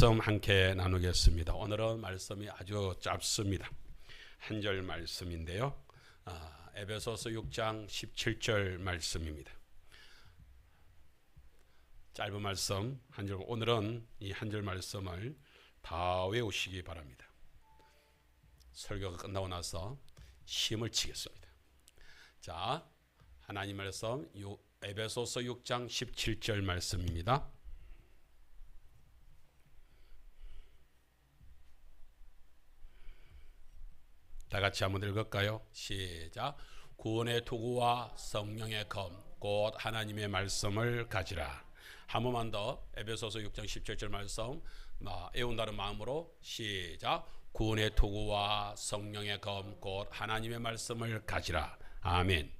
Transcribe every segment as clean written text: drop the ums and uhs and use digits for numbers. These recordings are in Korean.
말씀 함께 나누겠습니다. 오늘은 말씀이 아주 짧습니다. 한 절 말씀인데요. 에베소서 6장 17절 말씀입니다. 짧은 말씀 한 절, 오늘은 이 한 절 말씀을 다 외우시기 바랍니다. 설교가 끝나고 나서 시험을 치겠습니다. 자, 하나님 말씀 에베소서 6장 17절 말씀입니다. 다 같이 한번 읽을까요? 시작. 구원의 도구와 성령의 검 곧 하나님의 말씀을 가지라. 한 번만 더 에베소서 6장 17절 말씀 애운다는 마음으로 시작. 구원의 도구와 성령의 검 곧 하나님의 말씀을 가지라. 아멘.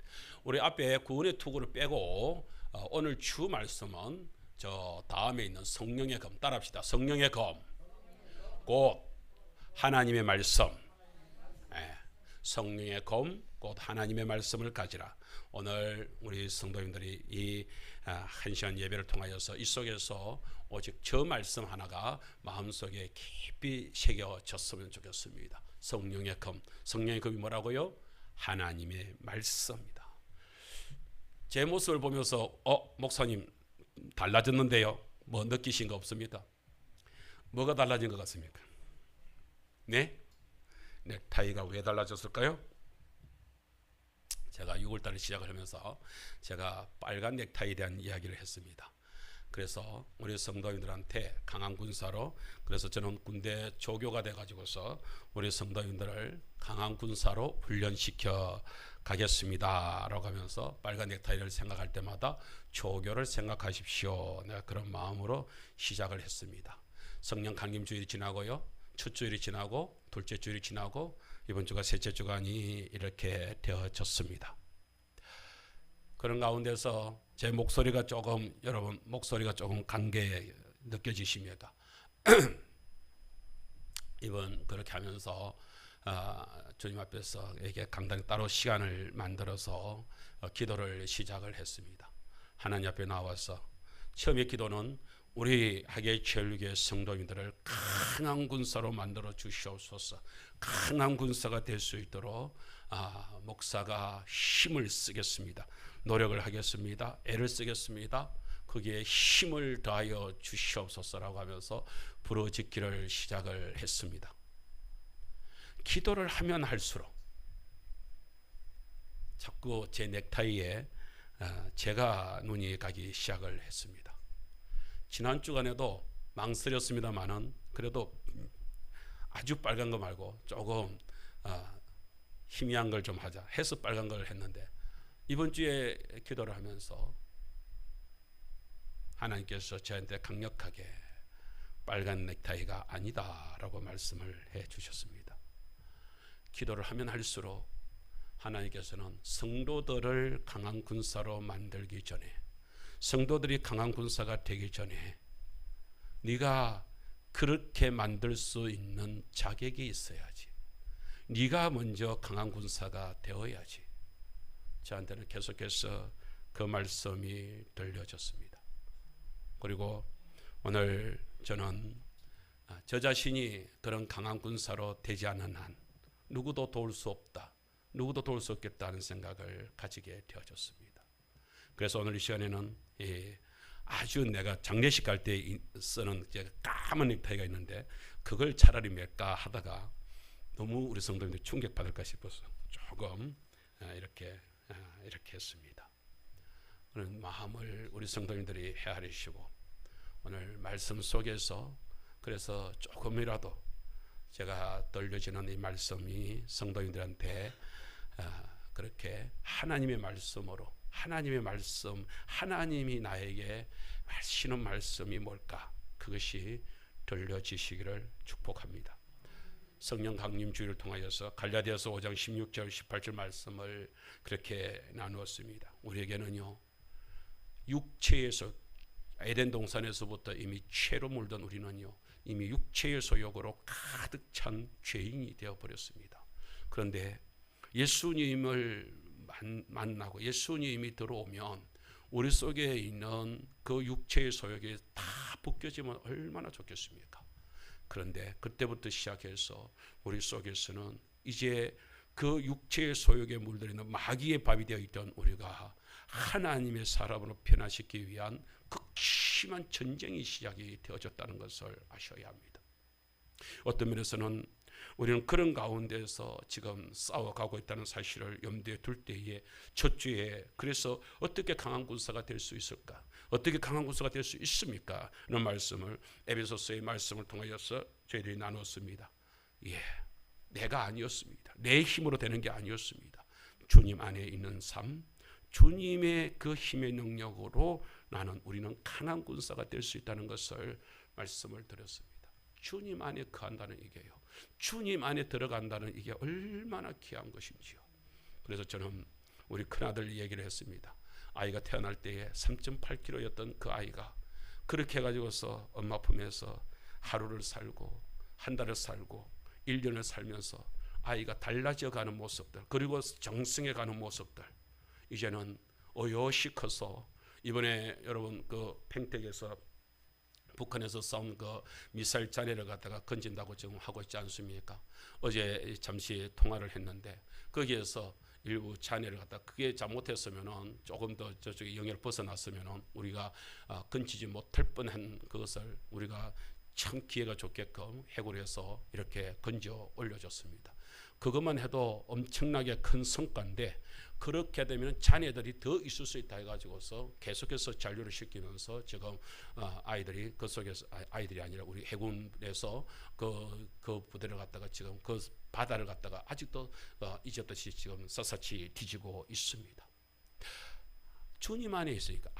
우리 앞에 구원의 도구를 빼고 오늘 주 말씀은 저 다음에 있는 성령의 검 따라합시다. 성령의 검 곧 하나님의 말씀. 성령의 검, 곧 하나님의 말씀을 가지라. 오늘 우리 성도님들이 이 한 시간 예배를 통하여서 이 속에서 오직 저 말씀 하나가 마음속에 깊이 새겨졌으면 좋겠습니다. 성령의 검. 성령의 검이 뭐라고요? 하나님의 말씀입니다. 제 모습을 보면서 목사님 달라졌는데요. 뭐 느끼신 거 없습니까? 뭐가 달라진 것 같습니까? 네? 넥타이가 왜 달라졌을까요? 제가 6월달에 시작을 하면서 제가 빨간 넥타이에 대한 이야기를 했습니다. 그래서 우리 성도님들한테 강한 군사로, 그래서 저는 군대 조교가 돼가지고서 우리 성도님들을 강한 군사로 훈련시켜 가겠습니다 라고 하면서 빨간 넥타이를 생각할 때마다 조교를 생각하십시오. 내가 그런 마음으로 시작을 했습니다. 성령 강림 주일이 지나고요, 첫 주일이 지나고 둘째 주일이 지나고 이번 주가 셋째 주간이 이렇게 되어졌습니다. 그런 가운데서 제 목소리가 조금, 여러분 목소리가 조금 간게 느껴지십니까? 이번 그렇게 하면서 주님 앞에서 이렇게 강단 따로 시간을 만들어서 기도를 시작을 했습니다. 하나님 앞에 나와서 처음에 기도는 우리 하계체육의 성도님들을 강한 군사로 만들어 주시옵소서. 강한 군사가 될 수 있도록 목사가 힘을 쓰겠습니다. 노력을 하겠습니다. 애를 쓰겠습니다. 거기에 힘을 다하여 주시옵소서라고 하면서 부르짖기를 시작을 했습니다. 기도를 하면 할수록 자꾸 제 넥타이에 제가 눈이 가기 시작을 했습니다. 지난 주간에도 망설였습니다만은 그래도 아주 빨간 거 말고 조금 희미한 걸 좀 하자 해서 빨간 걸 했는데, 이번 주에 기도를 하면서 하나님께서 저한테 강력하게 빨간 넥타이가 아니다라고 말씀을 해 주셨습니다. 기도를 하면 할수록 하나님께서는 성도들을 강한 군사로 만들기 전에, 성도들이 강한 군사가 되기 전에 네가 그렇게 만들 수 있는 자격이 있어야지. 네가 먼저 강한 군사가 되어야지. 저한테는 계속해서 그 말씀이 들려졌습니다. 그리고 오늘 저는 저 자신이 그런 강한 군사로 되지 않는 한 누구도 도울 수 없다, 누구도 도울 수 없겠다는 생각을 가지게 되어졌습니다. 그래서 오늘 이 시간에는 아주 내가 장례식 갈 때 쓰는 까만 넥타이가 있는데 그걸 차라리 맬까 하다가 너무 우리 성도님들이 충격받을까 싶어서 조금 이렇게 했습니다. 오늘 마음을 우리 성도님들이 헤아리시고 오늘 말씀 속에서 그래서 조금이라도 제가 들려지는 이 말씀이 성도님들한테 그렇게 하나님의 말씀으로, 하나님의 말씀, 하나님이 나에게 하시는 말씀이 뭘까, 그것이 들려지시기를 축복합니다. 성령 강림 주일을 통하여서 갈라디아서 5장 16절 18절 말씀을 그렇게 나누었습니다. 우리에게는요, 육체에서 에덴 동산에서부터 이미 죄로 물든 우리는요, 이미 육체의 소욕으로 가득 찬 죄인이 되어버렸습니다. 그런데 예수님을 만나고 예수님이 들어오면 우리 속에 있는 그 육체의 소욕이 다 벗겨지면 얼마나 좋겠습니까? 그런데 그때부터 시작해서 우리 속에서는 이제 그 육체의 소욕에 물들이는 마귀의 밥이 되어 있던 우리가 하나님의 사람으로 변화시키기 위한 극심한 전쟁이 시작이 되어졌다는 것을 아셔야 합니다. 어떤 면에서는 우리는 그런 가운데서 지금 싸워가고 있다는 사실을 염두에 둘 때에 첫 주에 그래서 어떻게 강한 군사가 될 수 있을까? 어떻게 강한 군사가 될 수 있습니까? 이런 말씀을 에베소서의 말씀을 통하여서 저희들이 나눴습니다. 내가 아니었습니다. 내 힘으로 되는 게 아니었습니다. 주님 안에 있는 삶, 주님의 그 힘의 능력으로 우리는 강한 군사가 될 수 있다는 것을 말씀을 드렸습니다. 주님 안에 거한다는 이게요. 주님 안에 들어간다는 이게 얼마나 귀한 것인지요. 그래서 저는 우리 큰아들 얘기를 했습니다. 아이가 태어날 때에 3.8kg였던 그 아이가 그렇게 해가지고서 엄마 품에서 하루를 살고 한 달을 살고 1년을 살면서 아이가 달라져 가는 모습들, 그리고 정승해 가는 모습들, 이제는 어여시 커서 이번에 여러분 그 팽택에서 북한에서 쏜 그 미사일 잔해를 갖다가 건진다고 지금 하고 있지 않습니까? 어제 잠시 통화를 했는데 거기에서 일부 잔해를 갖다 그게 잘못했으면은 조금 더 저쪽에 영역을 벗어났으면은 우리가 건지지 못할 뻔한 그것을 우리가 참 기회가 좋게끔 해골해서 이렇게 건져 올려줬습니다. 그것만 해도 엄청나게 큰 성과인데 그렇게 되면 자녀들이 더 있을 수 있다 해가지고서 계속해서 잔류를 시키면서 지금 아이들이 그 속에서 아이들이 아니라 우리 해군에서 그 부대를 갖다가 지금 그 바다를 갖다가 아직도 잊었듯이 지금 샅샅이 뒤지고 있습니다. 주님 안에 있으니까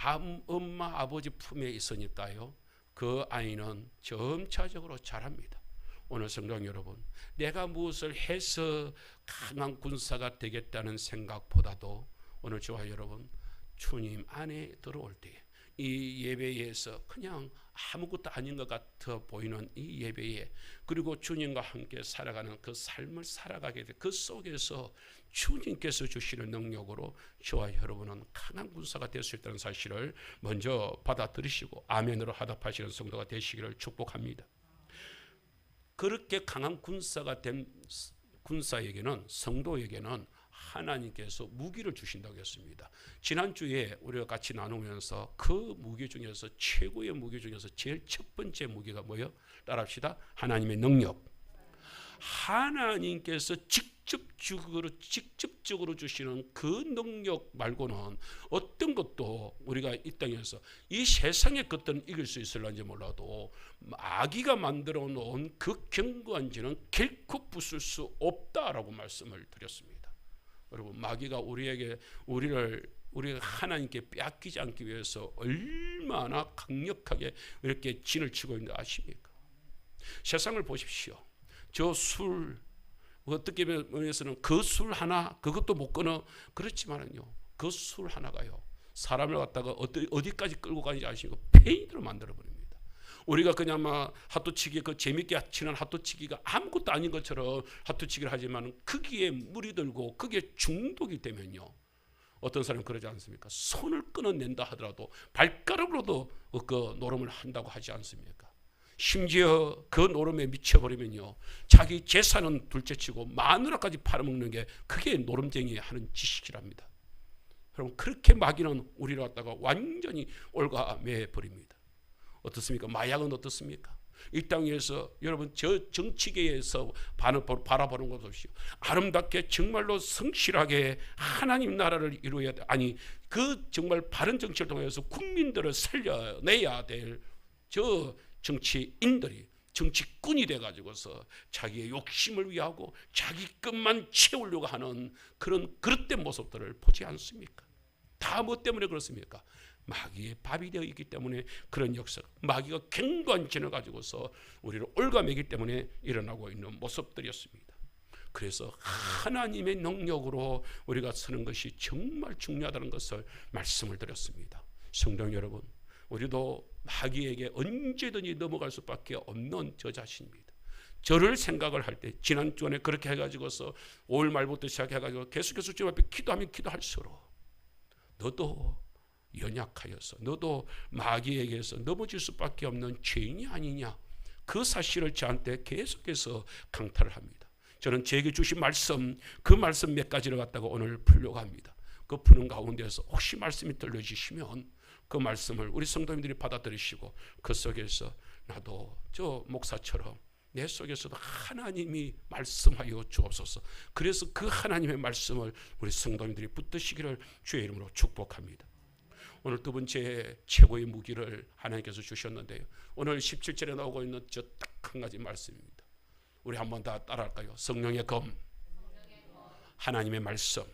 엄마 아버지 품에 있으니까요. 그 아이는 점차적으로 자랍니다. 오늘 성도 여러분, 내가 무엇을 해서 강한 군사가 되겠다는 생각보다도 오늘 저와 여러분 주님 안에 들어올 때 이 예배에서 그냥 아무것도 아닌 것 같아 보이는 이 예배에 그리고 주님과 함께 살아가는 그 삶을 살아가게 돼 그 속에서 주님께서 주시는 능력으로 저와 여러분은 강한 군사가 될 수 있다는 사실을 먼저 받아들이시고 아멘으로 화답하시는 성도가 되시기를 축복합니다. 그렇게 강한 군사가 된 군사에게는 성도에게는 하나님께서 무기를 주신다고 했습니다. 지난주에 우리가 같이 나누면서 그 무기 중에서 최고의 무기 중에서 제일 첫 번째 무기가 뭐예요? 따라합시다. 하나님의 능력. 하나님께서 직접적으로 주시는 그 능력 말고는 어떤 것도 우리가 이 땅에서 이 세상의 것들은 이길 수 있을런지 몰라도 마귀가 만들어 놓은 그 견고한 지는 결코 부술 수 없다라고 말씀을 드렸습니다. 여러분, 마귀가 우리가 하나님께 빼앗기지 않기 위해서 얼마나 강력하게 이렇게 진을 치고 있는지 아십니까? 세상을 보십시오. 저 술, 어떻게 보면서는 그 술 하나, 그것도 못 끊어. 그렇지만은요, 그 술 하나가요, 사람을 갖다가 어디까지 끌고 가는지 아십니까? 폐인으로 만들어버립니다. 우리가 그냥 막 핫도치기, 그 재밌게 치는 핫도치기가 아무것도 아닌 것처럼 핫도치기를 하지만 거기에 물이 들고 거기에 중독이 되면요, 어떤 사람은 그러지 않습니까? 손을 끊어낸다 하더라도 발가락으로도 그 노름을 한다고 하지 않습니까? 심지어 그 노름에 미쳐버리면요, 자기 재산은 둘째치고 마누라까지 팔아먹는 게 그게 노름쟁이 하는 짓이랍니다. 여러분, 그렇게 마귀는 우리를 갖다가 완전히 올가매 버립니다. 어떻습니까? 마약은 어떻습니까? 이 땅에서 여러분 저 정치계에서 바라보는 것 없이 아름답게 정말로 성실하게 하나님 나라를 이루어야 돼. 아니, 그 정말 바른 정치를 통해서 국민들을 살려내야 될 저 정치인들이 정치꾼이 돼가지고서 자기의 욕심을 위하고 자기 것만 채우려고 하는 그런 그릇된 모습들을 보지 않습니까? 다 뭐 때문에 그렇습니까? 마귀의 밥이 되어 있기 때문에 그런 역사, 마귀가 견고한 진을 가지고서 우리를 올가매기 때문에 일어나고 있는 모습들이었습니다. 그래서 하나님의 능력으로 우리가 서는 것이 정말 중요하다는 것을 말씀을 드렸습니다. 성도 여러분, 우리도 마귀에게 언제든지 넘어갈 수밖에 없는 저 자신입니다. 저를 생각을 할 때 지난주에 그렇게 해가지고서 5월 말부터 시작해가지고 계속해서 주님 앞에 기도하면 기도할수록 너도 연약하여서 너도 마귀에게서 넘어질 수밖에 없는 죄인이 아니냐, 그 사실을 저한테 계속해서 강탈을 합니다. 저는 제게 주신 말씀, 그 말씀 몇 가지를 갖다가 오늘 풀려고 합니다. 그 푸는 가운데서 혹시 말씀이 들려주시면 그 말씀을 우리 성도님들이 받아들이시고 그 속에서 나도 저 목사처럼 내 속에서도 하나님이 말씀하여 주옵소서. 그래서 그 하나님의 말씀을 우리 성도님들이 붙드시기를 주의 이름으로 축복합니다. 오늘 두 번째 최고의 무기를 하나님께서 주셨는데요, 오늘 17절에 나오고 있는 저 딱 한 가지 말씀입니다. 우리 한번 다 따라할까요? 성령의 검, 하나님의 말씀.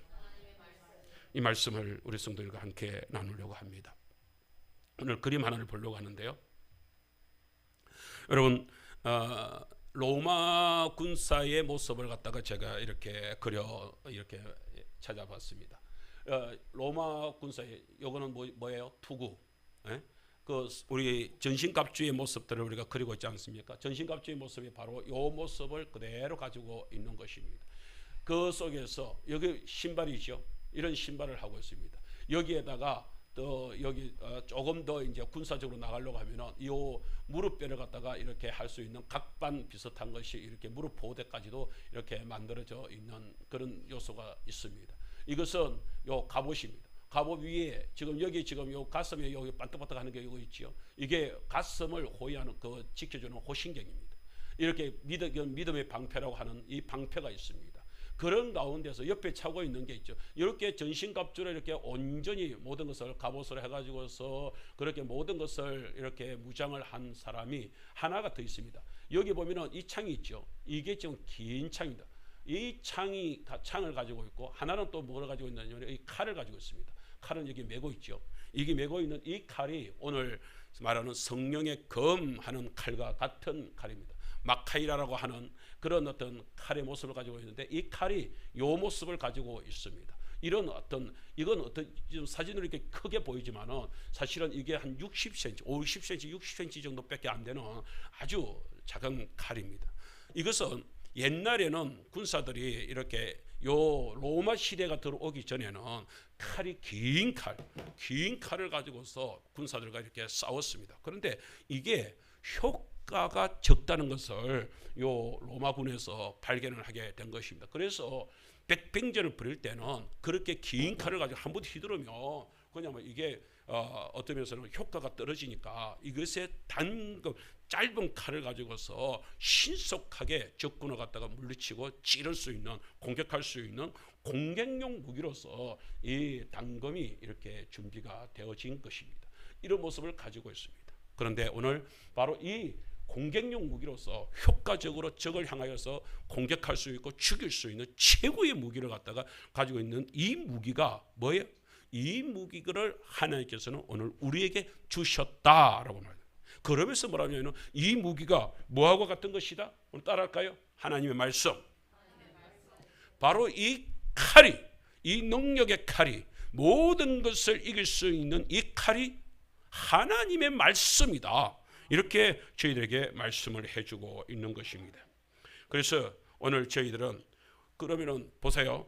이 말씀을 우리 성도들과 함께 나누려고 합니다. 오늘 그림 하나를 보려고 하는데요, 여러분, 로마 군사의 모습을 갖다가 제가 이렇게 이렇게 찾아봤습니다. 로마 군사의 요거는 뭐예요? 투구. 예? 그 우리 전신갑주의 모습들을 우리가 그리고 있지 않습니까? 전신갑주의 모습이 바로 요 모습을 그대로 가지고 있는 것입니다. 그 속에서 여기 신발이죠. 이런 신발을 하고 있습니다. 여기에다가 또 여기 조금 더 이제 군사적으로 나가려고 하면은 이 무릎뼈를 갖다가 이렇게 할 수 있는 각반 비슷한 것이 이렇게 무릎 보호대까지도 이렇게 만들어져 있는 그런 요소가 있습니다. 이것은 요 갑옷입니다. 갑옷 위에 지금 여기 지금 요 가슴에 여기 반짝반짝하는 게 이거 있지요. 이게 가슴을 호위하는 그 지켜주는 호신경입니다. 이렇게 믿음의 방패라고 하는 이 방패가 있습니다. 그런 가운데서 옆에 차고 있는 게 있죠. 이렇게 전신갑주를 이렇게 온전히 모든 것을 갑옷으로 해가지고서 그렇게 모든 것을 이렇게 무장을 한 사람이 하나가 더 있습니다. 여기 보면은 이 창이 있죠. 이게 지금 긴 창입니다. 이 창을 가지고 있고, 하나는 또 뭐를 가지고 있느냐면 이 칼을 가지고 있습니다. 칼은 여기 메고 있죠. 이게 메고 있는 이 칼이 오늘 말하는 성령의 검하는 칼과 같은 칼입니다. 마카이라라고 하는 그런 어떤 칼의 모습을 가지고 있는데, 이 칼이 요 모습을 가지고 있습니다. 이건 어떤 지금 사진으로 이렇게 크게 보이지만은 사실은 이게 한 60cm, 50cm, 60cm 정도밖에 안 되는 아주 작은 칼입니다. 이것은 옛날에는 군사들이 이렇게 요 로마 시대가 들어오기 전에는 칼이 긴 칼을 가지고서 군사들과 이렇게 싸웠습니다. 그런데 이게 효과가 적다는 것을 요 로마군에서 발견을 하게 된 것입니다. 그래서 백병전을 벌일 때는 그렇게 긴 칼을 가지고 한 번 휘두르면 그냥 이게 어떤 면에서는 효과가 떨어지니까 이것에 짧은 칼을 가지고서 신속하게 적군을 갖다가 물리치고 찌를 수 있는, 공격할 수 있는 공격용 무기로서 이 단검이 이렇게 준비가 되어진 것입니다. 이런 모습을 가지고 있습니다. 그런데 오늘 바로 이 공격용 무기로서 효과적으로 적을 향하여서 공격할 수 있고 죽일 수 있는 최고의 무기를 갖다가 가지고 있는 이 무기가 뭐예요? 이 무기를 하나님께서는 오늘 우리에게 주셨다라고 말합니다. 그러면서 뭐라냐면 이 무기가 뭐하고 같은 것이다? 오늘 따라할까요? 하나님의 말씀. 바로 이 칼이, 이 능력의 칼이, 모든 것을 이길 수 있는 이 칼이 하나님의 말씀이다. 이렇게 저희들에게 말씀을 해주고 있는 것입니다. 그래서 오늘 저희들은 그러면은 보세요.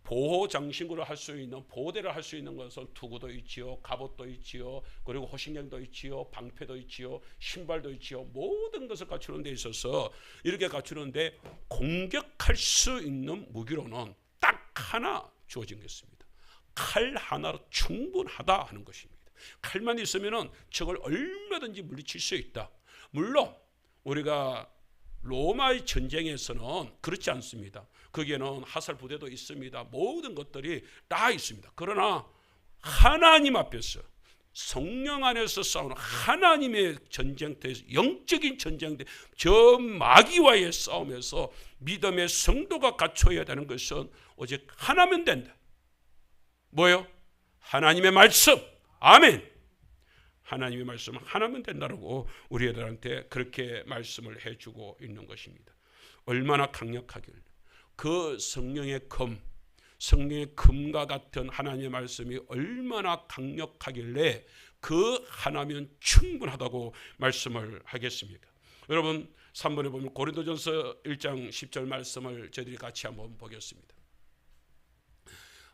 보호 장신구를 할 수 있는, 보호대를 할 수 있는 것은 투구도 있지요, 갑옷도 있지요, 그리고 호신경도 있지요, 방패도 있지요, 신발도 있지요. 모든 것을 갖추는 데 있어서 이렇게 갖추는데 공격할 수 있는 무기로는 딱 하나 주어진 것입니다. 칼 하나로 충분하다 하는 것입니다. 칼만 있으면은 적을 얼마든지 물리칠 수 있다. 물론 우리가 로마의 전쟁에서는 그렇지 않습니다. 거기에는 하살 부대도 있습니다. 모든 것들이 다 있습니다. 그러나 하나님 앞에서 성령 안에서 싸우는 하나님의 전쟁터에서, 영적인 전쟁터, 저 마귀와의 싸움에서 믿음의 성도가 갖춰야 되는 것은 오직 하나면 된다. 뭐요? 하나님의 말씀. 아멘. 하나님의 말씀 하나면 된다고 우리 애들한테 그렇게 말씀을 해주고 있는 것입니다. 얼마나 강력하길, 그 성령의 검과 같은 하나님의 말씀이 얼마나 강력하길래 그 하나면 충분하다고 말씀을 하겠습니까? 여러분 3번에 보면 고린도전서 1장 10절 말씀을 저희들이 같이 한번 보겠습니다.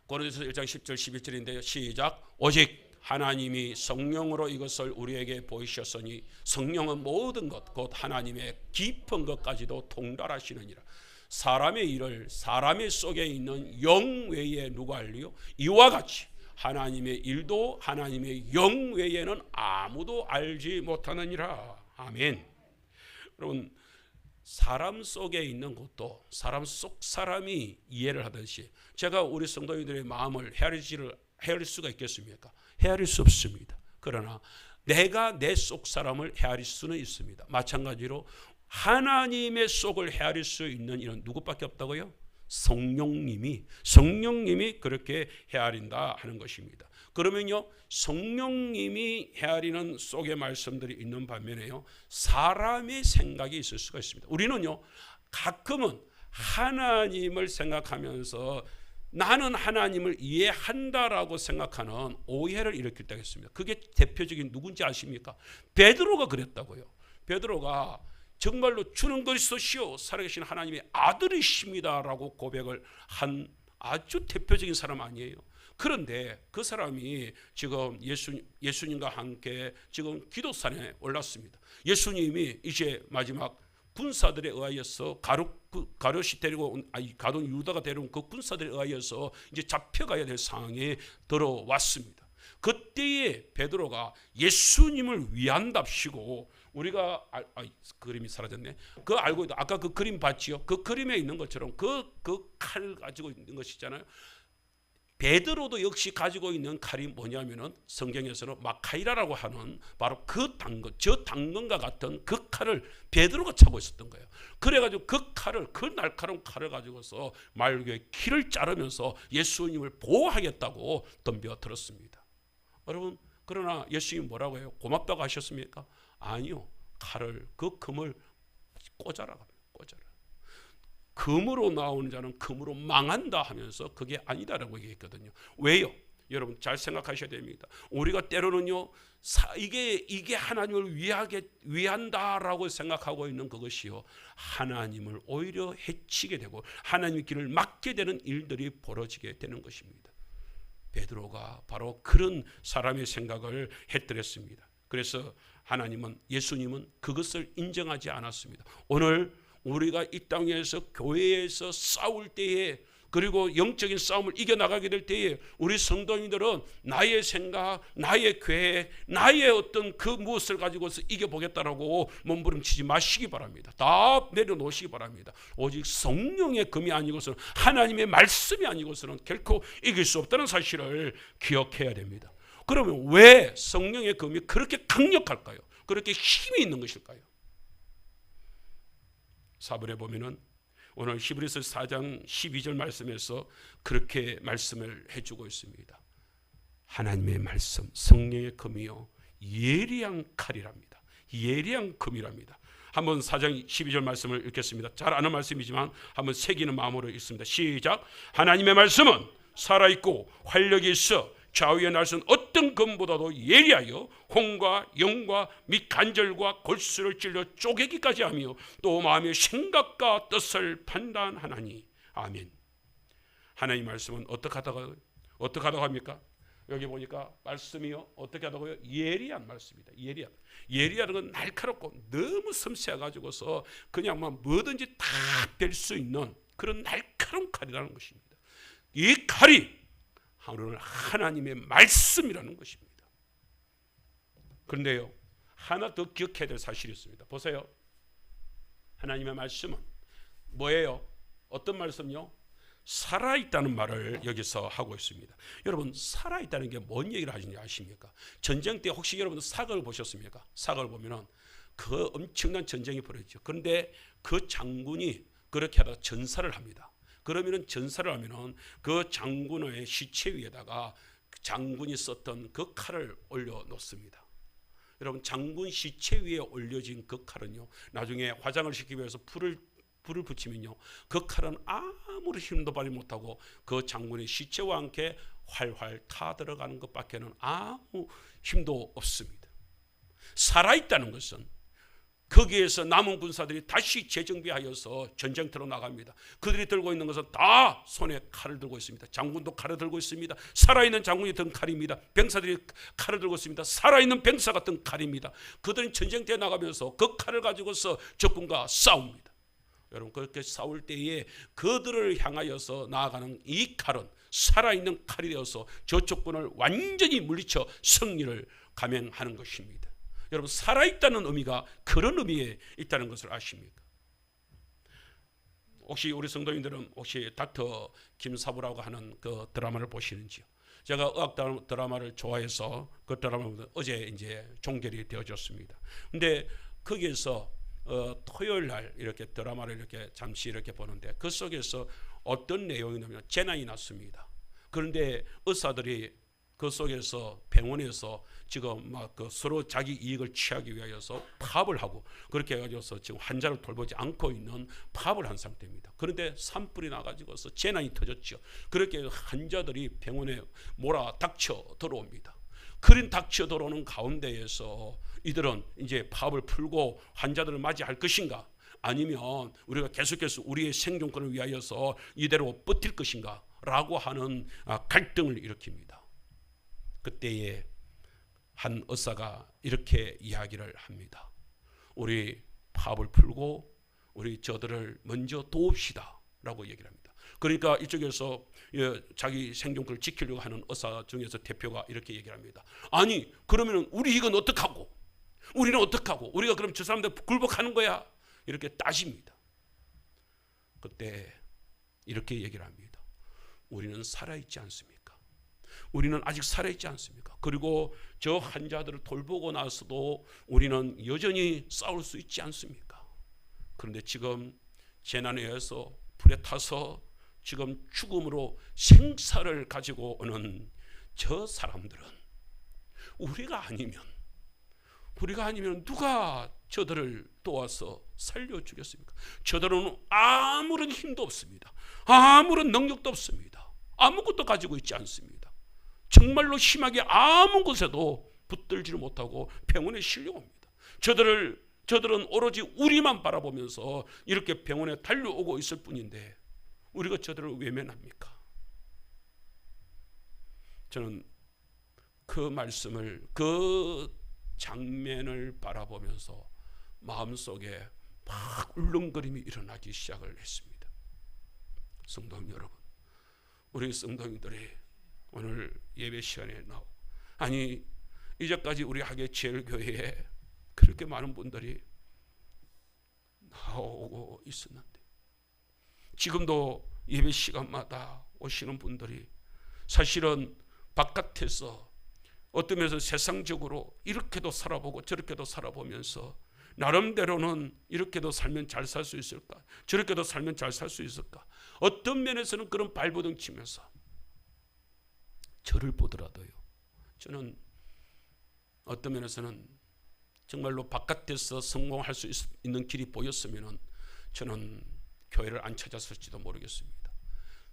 고린도전서 1장 10절 11절인데요. 시작. 오직 하나님이 성령으로 이것을 우리에게 보이셨으니 성령은 모든 것 곧 하나님의 깊은 것까지도 통달하시느니라. 사람의 일을 사람의 속에 있는 영 외에 누가 알리요? 이와 같이 하나님의 일도 하나님의 영 외에는 아무도 알지 못하느니라. 아멘. 여러분, 사람 속에 있는 것도 사람 속 사람이 이해를 하듯이 제가 우리 성도님들의 마음을 헤아릴 수가 있겠습니까? 헤아릴 수 없습니다. 그러나 내가 내 속 사람을 헤아릴 수는 있습니다. 마찬가지로 하나님의 속을 헤아릴 수 있는 이는 누구밖에 없다고요? 성령님이 그렇게 헤아린다 하는 것입니다. 그러면요, 성령님이 헤아리는 속의 말씀들이 있는 반면에요, 사람의 생각이 있을 수가 있습니다. 우리는요, 가끔은 하나님을 생각하면서 나는 하나님을 이해한다라고 생각하는 오해를 일으킬 때가 있습니다. 그게 대표적인 누군지 아십니까? 베드로가 그랬다고요. 베드로가 정말로 주는 그리스도시요 살아계신 하나님의 아들이십니다라고 고백을 한 아주 대표적인 사람 아니에요. 그런데 그 사람이 지금 예수님과 함께 지금 기도산에 올랐습니다. 예수님이 이제 마지막 군사들에 의하여서 가룟이 데리고 가룟 유다가 데려온 그 군사들에 의하여서 이제 잡혀가야 될 상황에 들어왔습니다. 그때에 베드로가 예수님을 위한답시고 우리가 그림이 사라졌네. 그 알고 있다. 아까 그 그림 봤지요? 그 그림에 있는 것처럼 그 칼 가지고 있는 것이잖아요. 베드로도 역시 가지고 있는 칼이 뭐냐면은 성경에서는 마카이라라고 하는 바로 그 당근, 저 당근과 같은 그 칼을 베드로가 차고 있었던 거예요. 그래가지고 그 날카로운 칼을 가지고서 말교의 키를 자르면서 예수님을 보호하겠다고 덤벼들었습니다. 여러분, 그러나 예수님이 뭐라고 해요? 고맙다고 하셨습니까? 아니요. 그 금을 꽂아라. 금으로 나오는 자는 금으로 망한다 하면서 그게 아니다라고 얘기했거든요. 왜요? 여러분 잘 생각하셔야 됩니다. 우리가 때로는요, 이게 하나님을 위한다라고 생각하고 있는 그것이요, 하나님을 오히려 해치게 되고 하나님의 길을 막게 되는 일들이 벌어지게 되는 것입니다. 베드로가 바로 그런 사람의 생각을 했더랬습니다. 그래서 예수님은 그것을 인정하지 않았습니다. 오늘 우리가 이 땅에서 교회에서 싸울 때에, 그리고 영적인 싸움을 이겨나가게 될 때에 우리 성도님들은 나의 생각, 나의 계획, 나의 어떤 그 무엇을 가지고서 이겨보겠다라고 몸부림치지 마시기 바랍니다. 다 내려놓으시기 바랍니다. 오직 성령의 금이 아니고서는, 하나님의 말씀이 아니고서는 결코 이길 수 없다는 사실을 기억해야 됩니다. 그러면 왜 성령의 금이 그렇게 강력할까요? 그렇게 힘이 있는 것일까요? 4번에 보면은 오늘 히브리서 4장 12절 말씀에서 그렇게 말씀을 해주고 있습니다. 하나님의 말씀, 성령의 금이요 예리한 칼이랍니다. 예리한 금이랍니다. 한번 4장 12절 말씀을 읽겠습니다. 잘 아는 말씀이지만 한번 새기는 마음으로 읽습니다. 시작. 하나님의 말씀은 살아있고 활력이 있어 좌우의 날선 어떤 금보다도 예리하여 혼과 영과 및 간절과 골수를 찔러 쪼개기까지 하며 또 마음의 생각과 뜻을 판단하나니. 아멘. 하나님 말씀은 어떻게 하다고 합니까? 여기 보니까 말씀이요 어떻게 하다고요? 예리한 말씀입니다. 예리한 건 날카롭고 너무 섬세해가지고서 그냥 뭐든지 다 될 수 있는 그런 날카로운 칼이라는 것입니다. 이 칼이 오늘 하나님의 말씀이라는 것입니다. 그런데요, 하나 더 기억해야 될 사실이 있습니다. 보세요. 하나님의 말씀은 뭐예요? 어떤 말씀요? 살아있다는 말을 여기서 하고 있습니다. 여러분, 살아있다는 게 뭔 얘기를 하시는지 아십니까? 전쟁 때 혹시 여러분들 사극을 보셨습니까? 사극을 보면은 그 엄청난 전쟁이 벌어지죠. 그런데 그 장군이 그렇게 하다가 전사를 합니다. 그러면은 전사를 하면은 그 장군의 시체 위에다가 장군이 썼던 그 칼을 올려 놓습니다. 여러분, 장군 시체 위에 올려진 그 칼은요, 나중에 화장을 시키기 위해서 불을 붙이면요, 그 칼은 아무리 힘도 발휘 못하고 그 장군의 시체와 함께 활활 타 들어가는 것밖에는 아무 힘도 없습니다. 살아있다는 것은 거기에서 남은 군사들이 다시 재정비하여서 전쟁터로 나갑니다. 그들이 들고 있는 것은 다 손에 칼을 들고 있습니다. 장군도 칼을 들고 있습니다. 살아있는 장군이 든 칼입니다. 병사들이 칼을 들고 있습니다. 살아있는 병사가 든 칼입니다. 그들은 전쟁터에 나가면서 그 칼을 가지고서 적군과 싸웁니다. 여러분, 그렇게 싸울 때에 그들을 향하여서 나아가는 이 칼은 살아있는 칼이 되어서 저 적군을 완전히 물리쳐 승리를 감행하는 것입니다. 여러분, 살아있다는 의미가 그런 의미에 있다는 것을 아십니까? 혹시 우리 성도님들은 혹시 닥터 김사부라고 하는 그 드라마를 보시는지요? 제가 의학 드라마를 좋아해서 그 드라마를 어제 이제 종결이 되어졌습니다. 근데 거기에서 토요일 날 이렇게 드라마를 이렇게 잠시 이렇게 보는데 그 속에서 어떤 내용이냐면 재난이 났습니다. 그런데 의사들이 그 속에서 병원에서 지금 막 그 서로 자기 이익을 취하기 위하여서 파업을 하고 그렇게 해가지고서 지금 환자를 돌보지 않고 있는 파업을 한 상태입니다. 그런데 산불이 나가지고서 재난이 터졌죠. 그렇게 환자들이 병원에 몰아닥쳐 들어옵니다. 그린 닥쳐 들어오는 가운데에서 이들은 이제 파업을 풀고 환자들을 맞이할 것인가, 아니면 우리가 계속해서 우리의 생존권을 위하여서 이대로 버틸 것인가 라고 하는 갈등을 일으킵니다. 그때에 한 의사가 이렇게 이야기를 합니다. 우리 파업을 풀고 우리 저들을 먼저 도웁시다 라고 얘기를 합니다. 그러니까 이쪽에서 자기 생존권을 지키려고 하는 의사 중에서 대표가 이렇게 얘기를 합니다. 아니, 그러면 우리 이건 어떡하고, 우리는 어떡하고, 우리가 그럼 저 사람들 굴복하는 거야, 이렇게 따집니다. 그때 이렇게 얘기를 합니다. 우리는 살아있지 않습니까? 우리는 아직 살아있지 않습니까? 그리고 저 환자들을 돌보고 나서도 우리는 여전히 싸울 수 있지 않습니까? 그런데 지금 재난에 의해서 불에 타서 지금 죽음으로 생사를 가지고 오는 저 사람들은 우리가 아니면 누가 저들을 도와서 살려주겠습니까? 저들은 아무런 힘도 없습니다. 아무런 능력도 없습니다. 아무것도 가지고 있지 않습니다. 정말로 심하게 아무 곳에도 붙들지를 못하고 병원에 실려옵니다. 저들은 오로지 우리만 바라보면서 이렇게 병원에 달려오고 있을 뿐인데 우리가 저들을 외면합니까? 저는 그 말씀을, 그 장면을 바라보면서 마음속에 막 울렁거림이 일어나기 시작을 했습니다. 성도님 여러분, 우리 성도님들이 오늘 예배 시간에 나오고, 아니 이제까지 우리 하계제일교회에 그렇게 많은 분들이 나오고 있었는데 지금도 예배 시간마다 오시는 분들이 사실은 바깥에서 어떤 면에서 세상적으로 이렇게도 살아보고 저렇게도 살아보면서 나름대로는 이렇게도 살면 잘 살 수 있을까, 저렇게도 살면 잘 살 수 있을까, 어떤 면에서는 그런 발버둥 치면서 저를 보더라도요, 저는 어떤 면에서는 정말로 바깥에서 성공할 수 있는 길이 보였으면 저는 교회를 안 찾았을지도 모르겠습니다.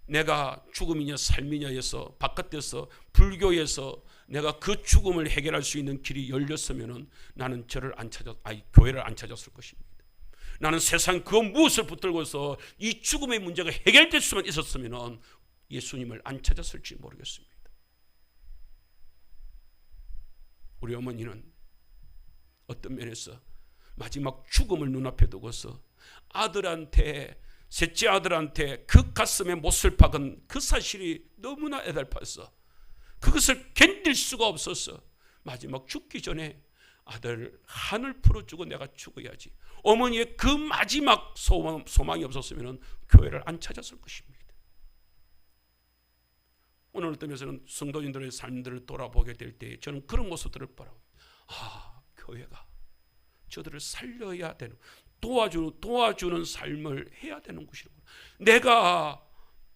내가 죽음이냐 삶이냐에서 바깥에서 불교에서 내가 그 죽음을 해결할 수 있는 길이 열렸으면 나는 교회를 안 찾았을 것입니다. 나는 세상 그 무엇을 붙들고서 이 죽음의 문제가 해결될 수만 있었으면 예수님을 안 찾았을지 모르겠습니다. 우리 어머니는 어떤 면에서 마지막 죽음을 눈앞에 두고서 아들한테, 셋째 아들한테 그 가슴에 못을 박은 그 사실이 너무나 애달파서 그것을 견딜 수가 없어서 마지막 죽기 전에 아들 한을 풀어주고 내가 죽어야지, 어머니의 그 마지막 소망이 없었으면 교회를 안 찾았을 것입니다. 오늘 어떤 면에서는 성도님들의 삶들을 돌아보게 될 때 저는 그런 모습들을 바라봅니다. 교회가 저들을 살려야 되는, 도와주는 삶을 해야 되는 곳이구나. 내가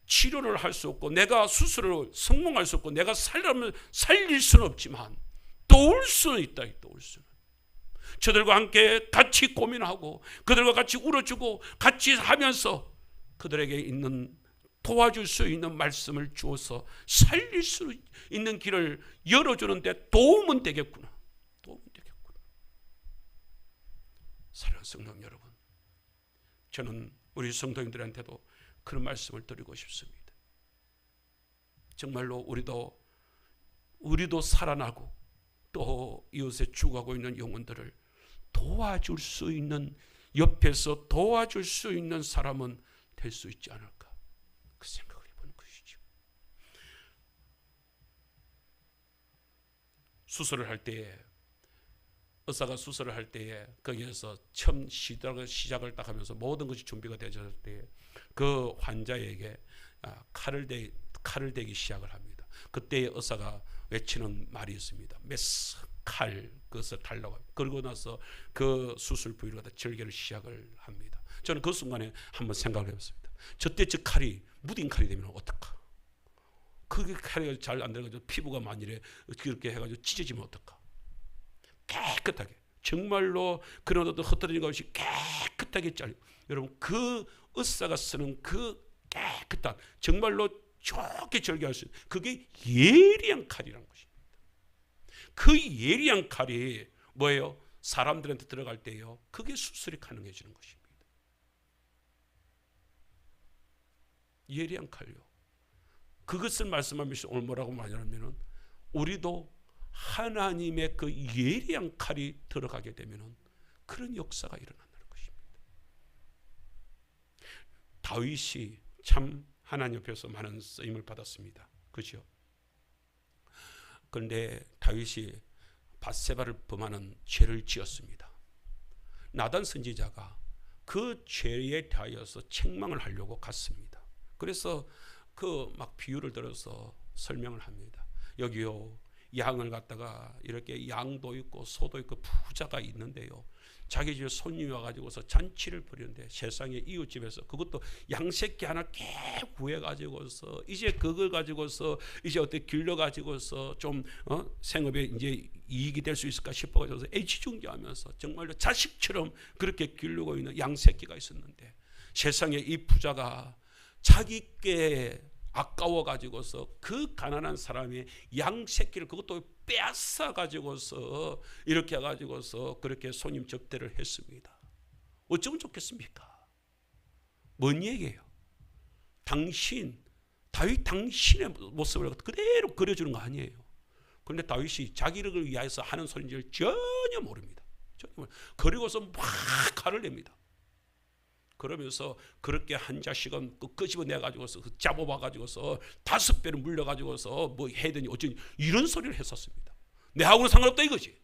치료를 할 수 없고 내가 수술을 성공할 수 없고 내가 살릴 수는 없지만 도울 수는 있다. 도울 수는. 저들과 함께 같이 고민하고 그들과 같이 울어주고 같이 하면서 그들에게 있는 도와줄 수 있는 말씀을 주어서 살릴 수 있는 길을 열어주는데 도움은 되겠구나. 도움은 되겠구나. 사랑하는 성도 여러분, 저는 우리 성도님들한테도 그런 말씀을 드리고 싶습니다. 정말로 우리도 살아나고 또 이웃에 죽어가고 있는 영혼들을 도와줄 수 있는, 옆에서 도와줄 수 있는 사람은 될 수 있지 않을까, 그 생각을 해보는 것이죠. 수술을 할 때에, 의사가 수술을 할 때에 거기에서 처음 시작을 딱 하면서 모든 것이 준비가 되었을 때 그 환자에게 칼을 대기 시작을 합니다. 그때 의사가 외치는 말이 있습니다. 메스 칼, 그것을 달라고. 그러고 나서 그 수술 부위로 절개를 시작을 합니다. 저는 그 순간에 한번 생각을 해봤습니다. 저때 저 칼이 무딘 칼이 되면 어떨까? 그게 칼이 잘 안 돼가지고 피부가 만일에 그렇게 해가지고 찢어지면 어떨까? 깨끗하게, 정말로 그런 어떤 흩어진 것이 깨끗하게 잘려. 여러분, 그 의사가 쓰는 그 깨끗한, 정말로 좋게 절개할 수 있는, 그게 예리한 칼이라는 것입니다. 그 예리한 칼이 뭐예요? 사람들한테 들어갈 때요, 그게 수술이 가능해지는 것입니다. 예리한 칼요. 그것을 말씀하면서 오늘 뭐라고 말하냐면은, 우리도 하나님의 그 예리한 칼이 들어가게 되면은 그런 역사가 일어난다는 것입니다. 다윗이 참 하나님 옆에서 많은 쓰임을 받았습니다. 그죠? 그런데 다윗이 밧세바를 범하는 죄를 지었습니다. 나단 선지자가 그 죄에 대하여서 책망을 하려고 갔습니다. 그래서 그 막 비유를 들어서 설명을 합니다. 여기요, 양을 갖다가 이렇게 양도 있고 소도 있고 부자가 있는데요, 자기 집에 손님이 와가지고서 잔치를 벌이는데 세상에 이웃집에서 그것도 양새끼 하나 꽤 구해가지고서 이제 그걸 가지고서 이제 어떻게 길러가지고서 좀 생업에 이제 이익이 될 수 있을까 싶어가지고 애지중지하면서 정말로 자식처럼 그렇게 기르고 있는 양새끼가 있었는데, 세상에 이 부자가 자기께 아까워 가지고서 그 가난한 사람의 양 새끼를 그것도 빼앗아 가지고서 이렇게 가지고서 그렇게 손님 접대를 했습니다. 어쩌면 좋겠습니까? 뭔 얘기예요? 다윗 당신의 모습을 그대로 그려주는 거 아니에요. 그런데 다윗이 자기를 위해서 하는 소리인지를 전혀 모릅니다. 그리고서 막 칼을 냅니다. 그러면서 그렇게 한 자식은 끄집어내 가지고서 잡아봐 가지고서 5배를 물려 가지고서 뭐 해더니 어쩌니 이런 소리를 했었습니다. 내하고는 상관없다 이거지.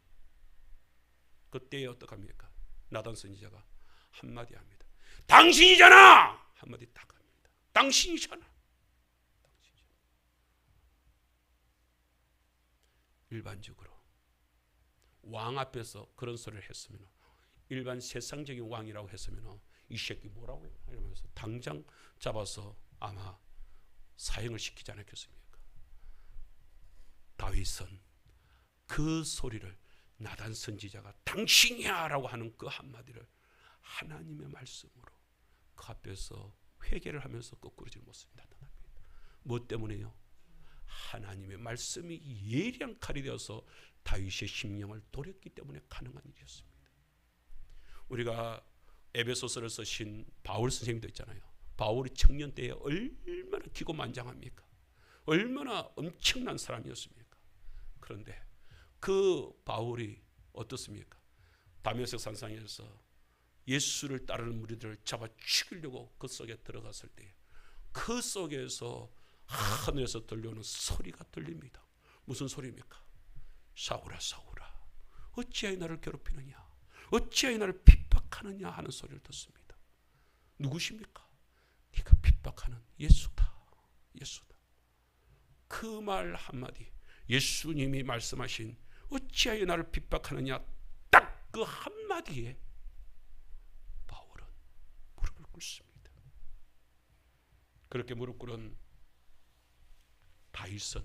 그때 어떡합니까? 나단 선지자가 한마디 합니다. 당신이잖아. 한마디 딱 합니다. 당신이잖아. 일반적으로 왕 앞에서 그런 소리를 했으면, 일반 세상적인 왕이라고 했으면 이 새끼 뭐라고 해? 이러면서 당장 잡아서 아마 사형을 시키지 않았겠습니까? 다윗은 그 소리를, 나단 선지자가 당신이야 라고 하는 그 한마디를 하나님의 말씀으로 그 앞에서 회개를 하면서 거꾸로지는 모습이 나타납니다. 뭐 때문에요? 하나님의 말씀이 예리한 칼이 되어서 다윗의 심령을 도렸기 때문에 가능한 일이었습니다. 우리가 에베소서를 쓰신 바울 선생님도 있잖아요. 바울이 청년 때에 얼마나 기고만장합니까? 얼마나 엄청난 사람이었습니까? 그런데 그 바울이 어떻습니까? 다메섹 산상에서 예수를 따르는 무리들을 잡아 죽이려고 그 속에 들어갔을 때 그 속에서 하늘에서 들려오는 소리가 들립니다. 무슨 소리입니까? 사울아 사울아 어찌하여 나를 괴롭히느냐, 어찌하여 나를 핍박하느냐 하는 소리를 듣습니다. 누구십니까? 네가 핍박하는 예수다. 예수다. 그 말 한마디, 예수님이 말씀하신 어찌하여 나를 핍박하느냐, 딱 그 한마디에 바울은 무릎을 꿇습니다. 그렇게 무릎 꿇은 다윗은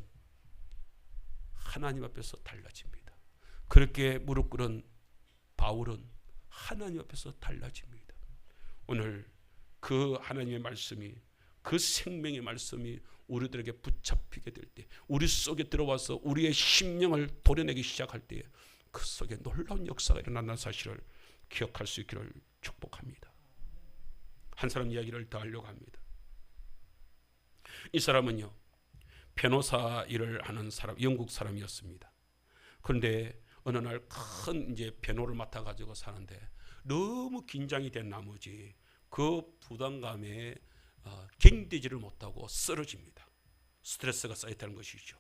하나님 앞에서 달라집니다. 그렇게 무릎 꿇은 바울은 하나님 앞에서 달라집니다. 오늘 그 하나님의 말씀이, 그 생명의 말씀이 우리들에게 붙잡히게 될 때, 우리 속에 들어와서 우리의 심령을 도려내기 시작할 때 그 속에 놀라운 역사가 일어난다는 사실을 기억할 수 있기를 축복합니다. 한 사람 이야기를 더 하려고 합니다. 이 사람은요, 변호사 일을 하는 사람, 영국 사람이었습니다. 그런데 어느 날 큰 이제 변호를 맡아가지고 사는데 너무 긴장이 된 나머지 그 부담감에 견디지를 못하고 쓰러집니다. 스트레스가 쌓였다는 것이죠.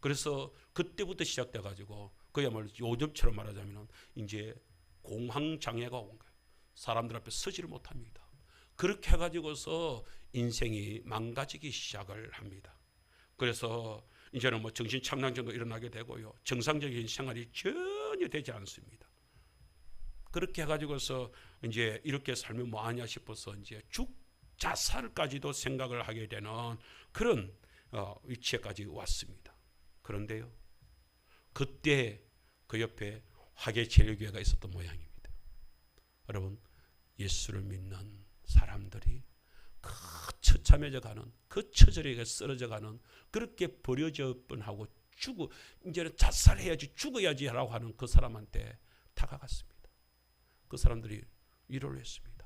그래서 그때부터 시작돼가지고 그야말로 요즘처럼 말하자면 이제 공황장애가 온 거예요. 사람들 앞에 서지를 못합니다. 그렇게 해가지고서 인생이 망가지기 시작을 합니다. 그래서 이제는 뭐 정신착란증도 일어나게 되고요. 정상적인 생활이 전혀 되지 않습니다. 그렇게 해가지고서 이제 이렇게 살면 뭐하냐 싶어서 이제 자살까지도 생각을 하게 되는 그런 위치에까지 왔습니다. 그런데요, 그때 그 옆에 화개제일교회가 있었던 모양입니다. 여러분, 예수를 믿는 사람들이 그 처참해져가는, 그 처절하게 쓰러져가는, 그렇게 버려져 뻔하고 이제는 자살해야지, 죽어야지 라고 하는 그 사람한테 다가갔습니다. 그 사람들이 위로를 했습니다.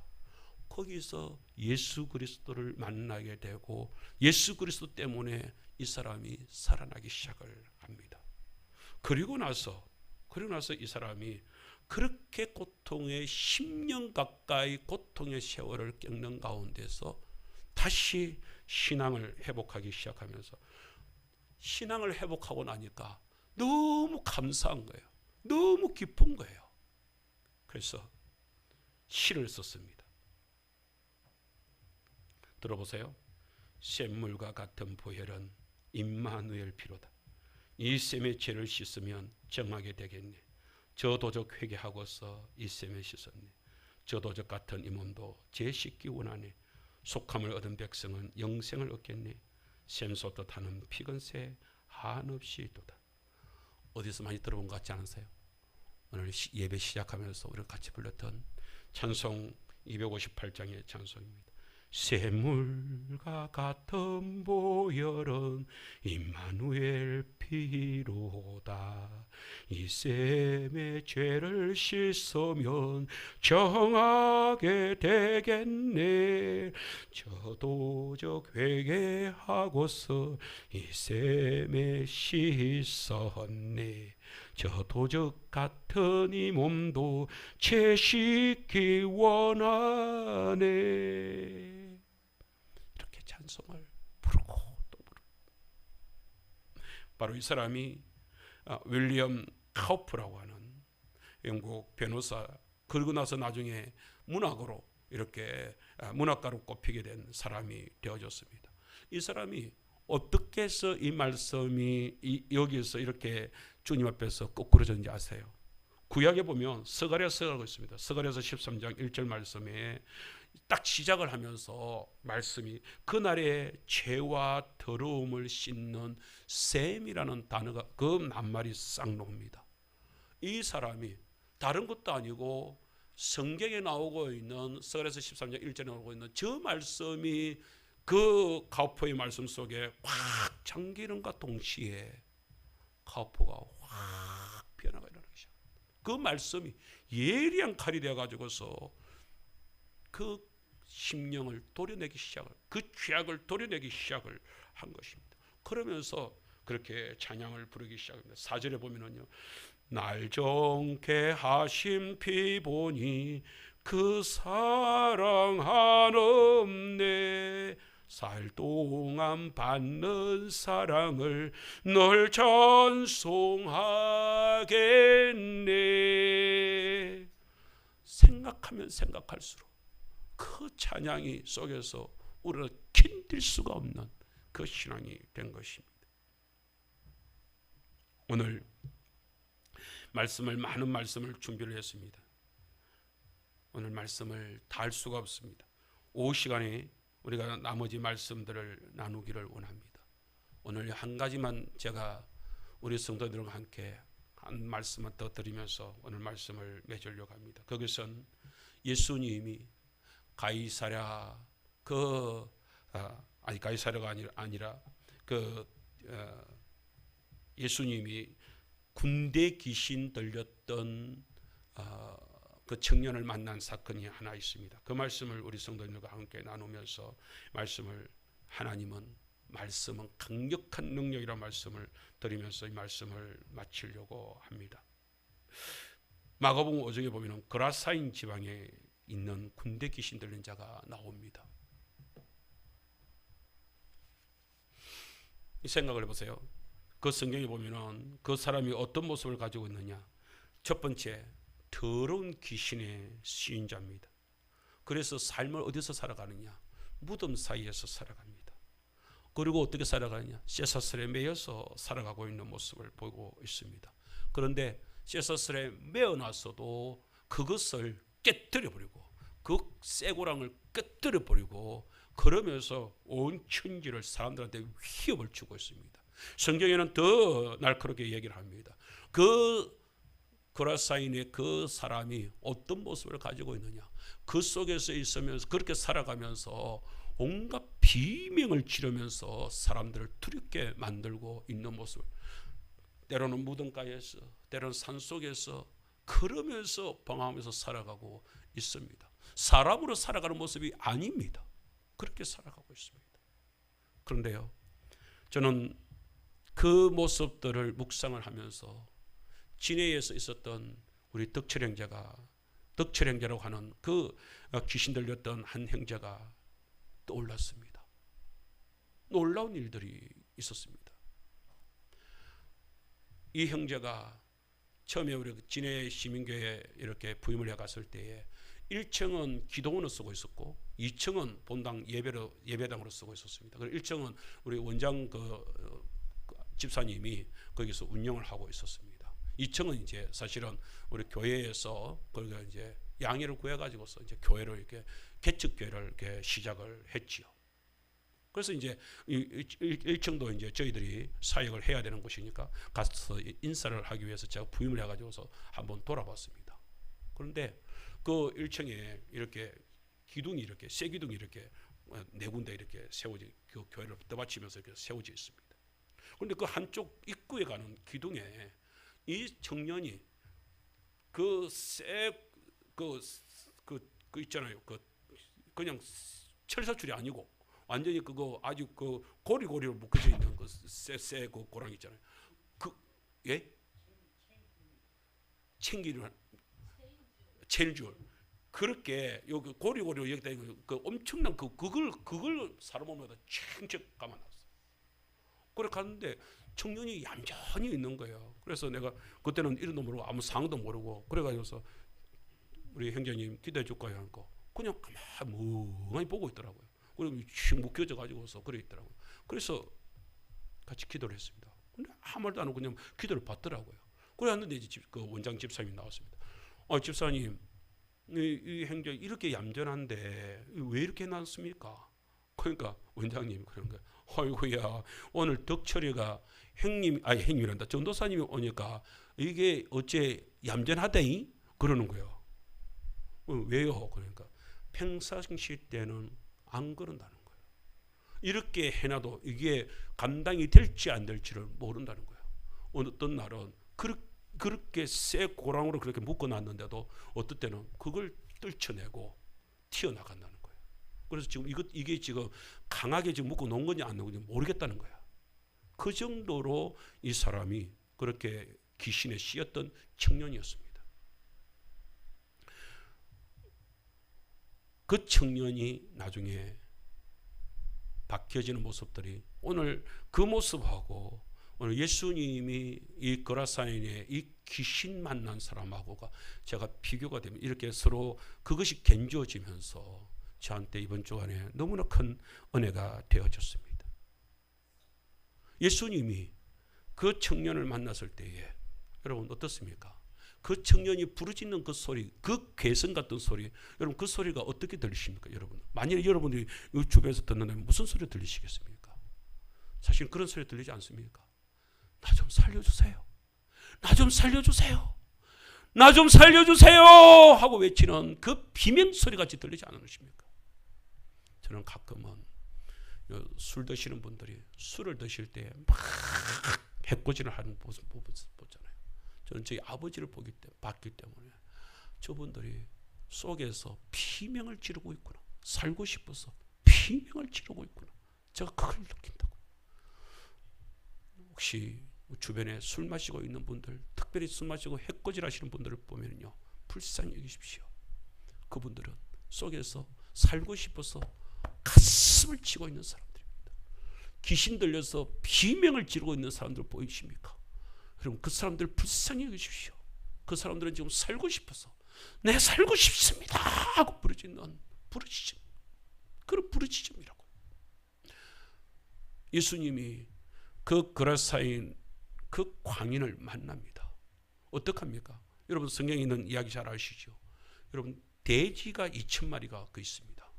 거기서 예수 그리스도를 만나게 되고 예수 그리스도 때문에 이 사람이 살아나기 시작을 합니다. 그리고 나서 이 사람이 그렇게 고통의 10년 가까이 고통의 세월을 겪는 가운데서 다시 신앙을 회복하기 시작하면서, 신앙을 회복하고 나니까 너무 감사한 거예요. 너무 기쁜 거예요. 그래서 시를 썼습니다. 들어보세요. 샘물과 같은 보혈은 임마누엘 피로다. 이 샘의 죄를 씻으면 정하게 되겠네. 저 도적 회개하고서 이 샘에 씻었네. 저 도적 같은 이 몸도 죄 씻기 원하네. 속함을 얻은 백성은 영생을 얻겠네. 샘솟듯 하는 피근새 한없이 도다. 어디서 많이 들어본 것 같지 않으세요? 오늘 예배 시작하면서 우리가 같이 불렀던 찬송 258장의 찬송입니다. 샘물과 같은 보혈은 임마누엘 피로다. 이 샘의 죄를 씻으면 정하게 되겠네. 저 도적 회개하고서 이 샘에 씻었네. 저 도적 같은 이 몸도 죄 씻기 원하네. 이렇게 찬송을 부르고 또 부르고. 바로 이 사람이 윌리엄 카우프라고 하는 영국 변호사, 그러고 나서 나중에 문학으로 이렇게 문학가로 꼽히게 된 사람이 되어졌습니다. 이 사람이 어떻게 해서 이 말씀이 여기에서 이렇게 주님 앞에서 거꾸로졌는지 아세요? 구약에 보면 스가랴서라고 있습니다. 스가랴서 13장 1절 말씀에 딱 시작을 하면서 말씀이 그날의 죄와 더러움을 씻는 셈이라는 단어가, 그 낱말이 싹 나옵니다. 이 사람이 다른 것도 아니고 성경에 나오고 있는 스가랴서 13장 1절에 나오고 있는 저 말씀이 그 카우퍼의 말씀 속에 확 잠기는과 동시에 카우퍼가 확 변화가 일어나기 시작. 그 말씀이 예리한 칼이 되어가지고서 그 심령을 도려내기 시작을, 그 죄악을 도려내기 시작을 한 것입니다. 그러면서 그렇게 찬양을 부르기 시작합니다. 4절에 보면은요, 날 정케 하심 피보니 그 사랑 한없네. 살 동안 받는 사랑을 널 찬송하겠네. 생각하면 생각할수록 그 찬양이 속에서 우리가 견딜 수가 없는 그 신앙이 된 것입니다. 오늘 많은 말씀을 준비를 했습니다. 오늘 말씀을 다 할 수가 없습니다. 오후 시간에 우리가 나머지 말씀들을 나누기를 원합니다. 오늘 한 가지만 제가 우리 성도들과 함께 한 말씀만 더 드리면서 오늘 말씀을 맺으려고 합니다. 그것은 예수님이 가이사랴가 아니라 예수님이 군대 귀신 들렸던 그 청년을 만난 사건이 하나 있습니다. 그 말씀을 우리 성도님들과 함께 나누면서 말씀은 강력한 능력이라는 말씀을 드리면서 이 말씀을 마치려고 합니다. 마가복음 5장에 보면 그라사인 지방에 있는 군대 귀신 들린 자가 나옵니다. 이 생각을 해보세요. 그 성경에 보면 그 사람이 어떤 모습을 가지고 있느냐. 첫 번째, 더러운 귀신의 시인자입니다. 그래서 삶을 어디서 살아가느냐. 무덤 사이에서 살아갑니다. 그리고 어떻게 살아가느냐. 쇠사슬에 매여서 살아가고 있는 모습을 보고 있습니다. 그런데 쇠사슬에 매어놨어도 그것을 깨뜨려버리고 그 쇠고랑을 깨뜨려버리고 그러면서 온 천지를 사람들한테 위협을 주고 있습니다. 성경에는 더 날카롭게 얘기를 합니다. 그 그라사인의 그 사람이 어떤 모습을 가지고 있느냐. 그 속에서 있으면서 그렇게 살아가면서 온갖 비명을 지르면서 사람들을 두렵게 만들고 있는 모습을, 때로는 무덤가에서 때로는 산속에서 그러면서 방황하면서 살아가고 있습니다. 사람으로 살아가는 모습이 아닙니다. 그렇게 살아가고 있습니다. 그런데요, 저는 그 모습들을 묵상을 하면서 진해에서 있었던 우리 덕철형제라고 하는 그 귀신 들렸던 한 형제가 떠올랐습니다. 놀라운 일들이 있었습니다. 이 형제가 처음에 우리 진해 시민교회에 이렇게 부임을 해갔을 때에 1층은 기도원을 쓰고 있었고 2층은 본당 예배당으로 쓰고 있었습니다. 그리고 1층은 우리 원장 집사님이 거기서 운영을 하고 있었습니다. 2층은 이제 사실은 우리 교회에서 거기가 이제 양해를 구해가지고서 이제 교회를 이렇게 개척교회를 이렇게 시작을 했지요. 그래서 이제 1층도 이제 저희들이 사역을 해야 되는 곳이니까 가서 인사를 하기 위해서 제가 부임을 해가지고서 한번 돌아봤습니다. 그런데 그 1층에 이렇게 기둥이 이렇게 쇠 기둥이 이렇게 네 군데 이렇게 세워지, 그 교회를 떠받치면서 이렇게 세워져 있습니다. 그런데 그 한쪽 입구에 가는 기둥에 이 청년이 그 있잖아요. 그냥 철사줄이 아니고 완전히 그거 아주 그 고리고리로 묶어져 있는 그 쇠 그 고랑 있잖아요. 체인줄. 그렇게 여기 고리고리로 여기다 그 엄청난 그걸 사람 몸에다 챙챙 감아놨어. 그래 갔는데 청년이 얌전히 있는 거예요. 그래서 내가 그때는 이름도 모르고 아무 상황도 모르고 그래가지고서 우리 형제님 기도해 줄까요? 하고 그냥 가만히 멍하니 보고 있더라고요. 그리고 휙 묶여져 가지고서 그래 있더라고요. 그래서 같이 기도를 했습니다. 근데 아무 말도 안 하고 그냥 기도를 받더라고요. 그래 왔는데 이제 그 원장 집사님이 나왔습니다. 집사님, 이 형제 이렇게 얌전한데 왜 이렇게 해놨습니까? 그러니까 원장님이 그런 거예요. 아이고야, 오늘 덕철이가 형님이란다. 전도사님이 오니까 이게 어째 얌전하다잉? 그러는 거예요. 왜요? 그러니까 평상시 때는 안 그런다는 거예요. 이렇게 해놔도 이게 감당이 될지 안 될지를 모른다는 거예요. 어떤 날은 그렇게 쇠 고랑으로 그렇게 묶어놨는데도 어떨 때는 그걸 떨쳐내고 튀어나간다는 거예요. 그래서 지금 이게 지금 강하게 지금 묶어 놓은 건지 안 놓은 건지 모르겠다는 거야. 그 정도로 이 사람이 그렇게 귀신에 씌였던 청년이었습니다. 그 청년이 나중에 바뀌어지는 모습들이 오늘 그 모습하고 오늘 예수님이 이 그라사인의 이 귀신 만난 사람하고가 제가 비교가 되면 이렇게 서로 그것이 견주어지면서 저한테 이번 주간에 너무나 큰 은혜가 되어졌습니다. 예수님이 그 청년을 만났을 때에 여러분 어떻습니까? 그 청년이 부르짖는 그 소리, 그 괴성 같은 소리, 여러분 그 소리가 어떻게 들리십니까? 여러분 만일 여러분들이 이 주변에서 듣는다면 무슨 소리 들리시겠습니까? 사실 그런 소리 들리지 않습니까? 나 좀 살려주세요. 나 좀 살려주세요. 나 좀 살려주세요 하고 외치는 그 비명소리 같이 들리지 않으십니까? 저는 가끔은 술 드시는 분들이 술을 드실 때 막 해코지를 하는 모습 보잖아요. 저는 저희 아버지를 봤기 때문에 저분들이 속에서 비명을 지르고 있구나. 살고 싶어서 비명을 지르고 있구나. 제가 그걸 느낀다고. 혹시 주변에 술 마시고 있는 분들, 특별히 술 마시고 해코지 하시는 분들을 보면요, 불쌍히 여기십시오. 그분들은 속에서 살고 싶어서 가슴을 치고 있는 사람들입니다. 귀신 들려서 비명을 지르고 있는 사람들 보이십니까? 여러분, 그 사람들 불쌍히 여기십시오. 그 사람들은 지금 살고 싶어서 내 살고 싶습니다 하고 부르짖는 부르짖음, 그런 부르짖음이라고. 예수님이 그 거라사인 그 광인을 만납니다. 어떡합니까? 여러분, 성경에 있는 이야기 잘 아시죠? 여러분, 돼지가 2,000마리가 그 있습니다.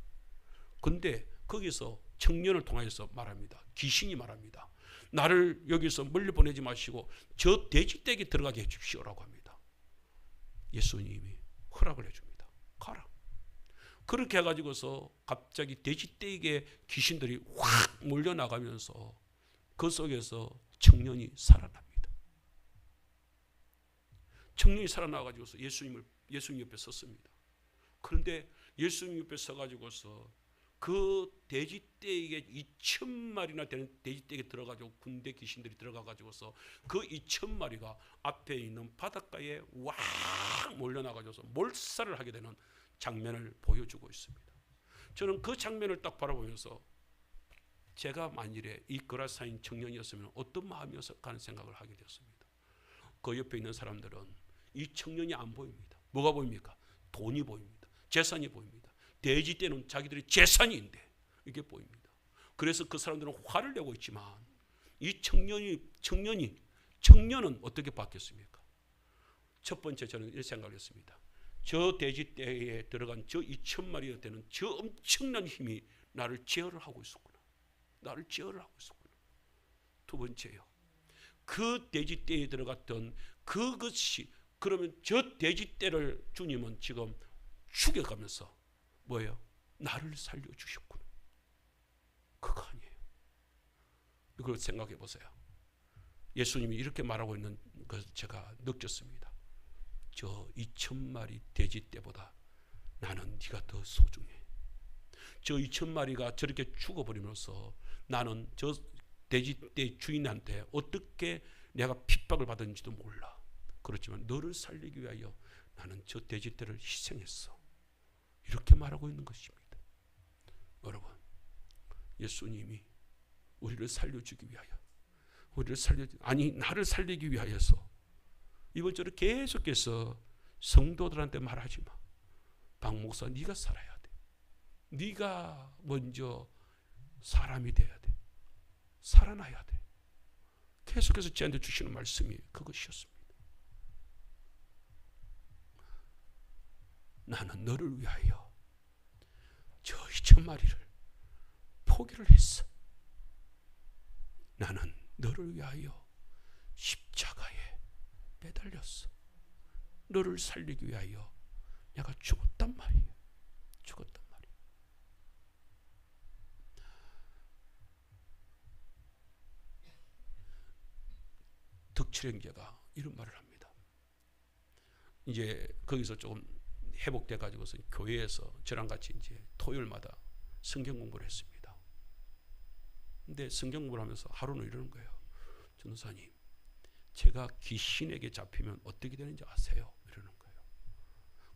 근데 거기서 청년을 통해서 말합니다. 귀신이 말합니다. 나를 여기서 멀리 보내지 마시고 저 돼지떼기 들어가게 해주십시오라고 합니다. 예수님이 허락을 해줍니다. 가라. 그렇게 해가지고서 갑자기 돼지떼기에 귀신들이 확 몰려나가면서 그 속에서 청년이 살아납니다. 청년이 살아나가지고서 예수님 옆에 섰습니다. 그런데 예수님 옆에 서가지고서 그 돼지떼에게 2,000마리나 되는 돼지떼에게 들어가지고 군대 귀신들이 들어가가지고서 그 2,000마리가 앞에 있는 바닷가에 와 몰려나가지고서 몰살을 하게 되는 장면을 보여주고 있습니다. 저는 그 장면을 딱 바라보면서 제가 만일에 이 거라사인 청년이었으면 어떤 마음이었을까 하는 생각을 하게 되었습니다. 그 옆에 있는 사람들은 이 청년이 안 보입니다. 뭐가 보입니까? 돈이 보입니다. 재산이 보입니다. 돼지떼는 자기들의 재산인데 이게 보입니다. 그래서 그 사람들은 화를 내고 있지만 이 청년은 어떻게 바뀌었습니까? 첫 번째, 저는 이런 생각을 했습니다. 저 돼지떼에 들어간 저 2,000마리가 되는 저 엄청난 힘이 나를 제어를 하고 있었구나. 나를 제어를 하고 있었구나. 두 번째요. 그 돼지떼에 들어갔던 그것이, 그러면 저 돼지떼를 주님은 지금 죽여가면서 뭐예요? 나를 살려주셨구나. 그거 아니에요. 이걸 생각해 보세요. 예수님이 이렇게 말하고 있는 걸 제가 느꼈습니다. 저 2,000마리 돼지떼보다 나는 네가 더 소중해. 저 2,000마리가 저렇게 죽어버리면서 나는 저 돼지떼 주인한테 어떻게 내가 핍박을 받았는지도 몰라. 그렇지만 너를 살리기 위하여 나는 저 돼지떼를 희생했어. 이렇게 말하고 있는 것입니다. 여러분, 예수님이 우리를 살려주기 위하여, 나를 살리기 위하여서 이번처럼 계속해서 성도들한테 말하지 마. 박 목사, 네가 살아야 돼. 네가 먼저 사람이 돼야 돼. 살아나야 돼. 계속해서 저한테 주시는 말씀이 그것이었습니다. 나는 너를 위하여 저 2,000마리를 포기를 했어. 나는 너를 위하여 십자가에 매달렸어. 너를 살리기 위하여 내가 죽었단 말이에요. 죽었단 말이에요. 덕칠행제가 이런 말을 합니다. 이제 거기서 조금 회복돼 가지고서 교회에서 저랑 같이 이제 토요일마다 성경 공부를 했습니다. 근데 성경 공부를 하면서 하루는 이러는 거예요. 전도사님, 제가 귀신에게 잡히면 어떻게 되는지 아세요? 이러는 거예요.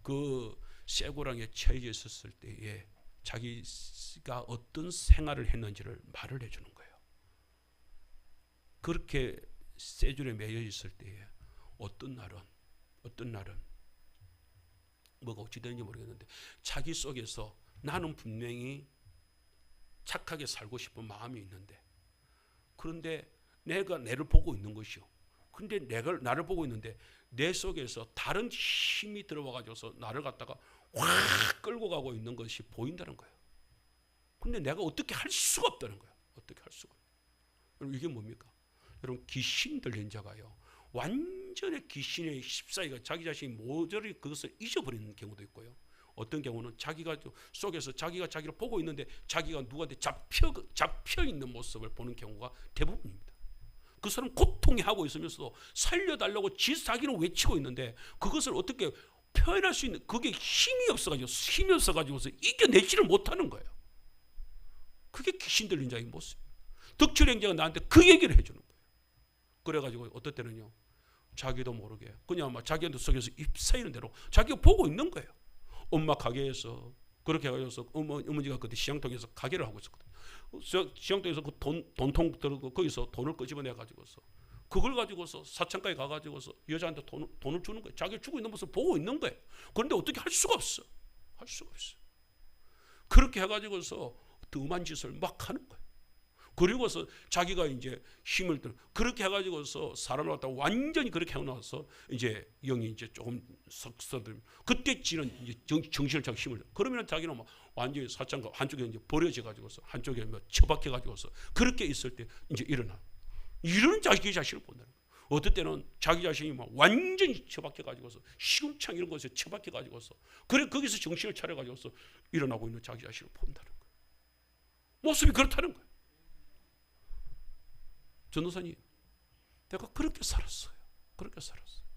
그 쇠고랑에 처해져 있었을 때에 자기가 어떤 생활을 했는지를 말을 해주는 거예요. 그렇게 쇠줄에 매여 있을 때에 어떤 날은 뭐가 어찌 되는지 모르겠는데 자기 속에서 나는 분명히 착하게 살고 싶은 마음이 있는데, 그런데 내가 나를 보고 있는 것이요. 근데 내가 나를 보고 있는데 내 속에서 다른 힘이 들어와가지고서 나를 갖다가 확 끌고 가고 있는 것이 보인다는 거예요. 근데 내가 어떻게 할 수가 없다는 거예요. 어떻게 할 수가. 여러분, 이게 뭡니까? 여러분, 귀신 들린 자가요, 완전히 귀신의 휩싸이가 자기 자신이 모조리 그것을 잊어버리는 경우도 있고요. 어떤 경우는 자기가 속에서 자기가 자기를 보고 있는데 자기가 누구한테 잡혀 있는 모습을 보는 경우가 대부분입니다. 그 사람 고통이 하고 있으면서도 살려달라고 자기는 외치고 있는데 그것을 어떻게 표현할 수 있는 그게 힘이 없어가지고서 이겨내지를 못하는 거예요. 그게 귀신 들린 자의 모습. 덕질행자가 나한테 그 얘기를 해주는 거예요. 그래가지고 어떨 때는요, 자기도 모르게 그냥 막 자기한테 속에서 잎사이는 대로 자기가 보고 있는 거예요. 엄마 가게에서 그렇게 해가지고서 어머니가 그때 시장통에서 가게를 하고 있었거든요. 시장통에서 그 돈통 들고 거기서 돈을 끄집어내 가지고서 그걸 가지고서 사창가에 가가지고서 여자한테 돈을 주는 거예요. 자기가 주고 있는 모습을 보고 있는 거예요. 그런데 어떻게 할 수가 없어. 할 수가 없어. 그렇게 해가지고서 뜸한 짓을 막 하는 거예요. 그리고서 자기가 이제 힘을 들 그렇게 해가지고서 사람을 갖다가 완전히 그렇게 해놔서 이제 영이 이제 조금 썩서들 그때 지는 이제 정신을 자기 힘을 그러면 자기는 막 완전히 사창가 한쪽에 이제 버려져 가지고서 한쪽에 뭐 처박혀 가지고서 그렇게 있을 때 이제 일어나. 이런 자기 자신을 본다는 거예요. 어떨 때는 자기 자신이 막 완전히 처박혀 가지고서 시궁창 이런 곳에 처박혀 가지고서 그래 거기서 정신을 차려 가지고서 일어나고 있는 자기 자신을 본다는 거예요. 모습이 그렇다는 거예요. 전도사님, 내가 그렇게 살았어요. 그렇게 살았어요.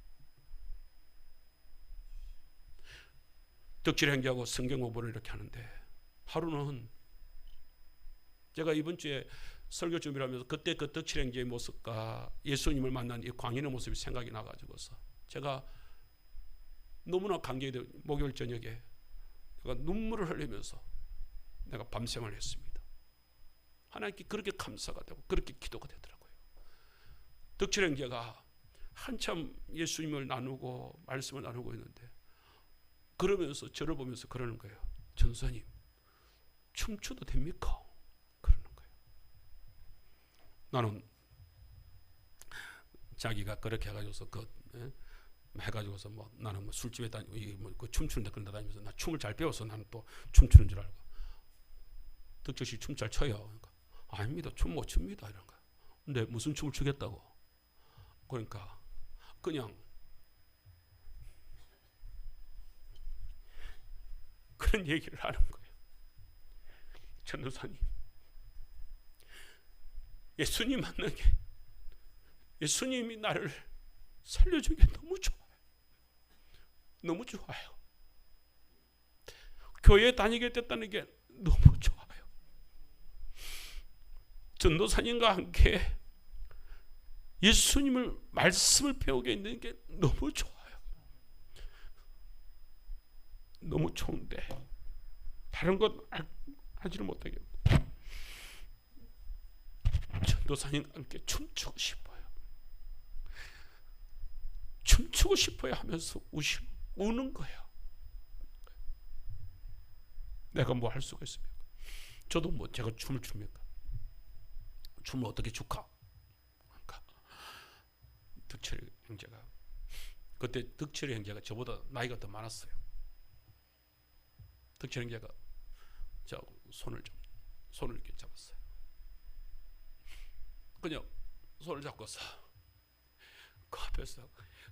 덕질 행자하고 성경 공부를 이렇게 하는데 하루는 제가 이번 주에 설교 준비를 하면서 그때 그 덕질 행자의 모습과 예수님을 만난 이 광인의 모습이 생각이 나가지고서 제가 너무나 감격이 목요일 저녁에 내가 눈물을 흘리면서 내가 밤샘을 했습니다. 하나님께 그렇게 감사가 되고 그렇게 기도가 되더라고요. 덕질 행자가 한참 예수님을 나누고 말씀을 나누고 있는데 그러면서 저를 보면서 그러는 거예요. 전도사님, 춤춰도 됩니까? 그러는 거예요. 나는 자기가 그렇게 해가지고서 해가지고서 뭐 나는 뭐 술집에 다니고 그 춤추는데 그런 데 다니면서 나 춤을 잘 배워서 나는 또 춤추는 줄 알고 덕질 씨 춤 잘 춰요. 그러니까 아닙니다. 춤 못 춥니다. 이런 거야. 근데 무슨 춤을 추겠다고? 그러니까 그냥 그런 얘기를 하는 거예요. 전도사님, 예수님 만난 게 예수님이 나를 살려준 게 너무 좋아요. 너무 좋아요. 교회에 다니게 됐다는 게 너무 좋아요. 전도사님과 함께 예수님을 말씀을 배우게 있는 게 너무 좋아요. 너무 좋은데 다른 것 하지를 못하겠고 전도사님과 함께 춤추고 싶어요. 춤추고 싶어요 하면서 우는 거예요. 내가 뭐 할 수가 있습니까? 저도 뭐 제가 춤을 춥니까? 춤을 어떻게 출까? 그러니까 덕철 형제가 그때 덕철 형제가 저보다 나이가 더 많았어요. 덕철 형제가 저 손을 이렇게 잡았어요. 그냥 손을 잡고서 그 앞에서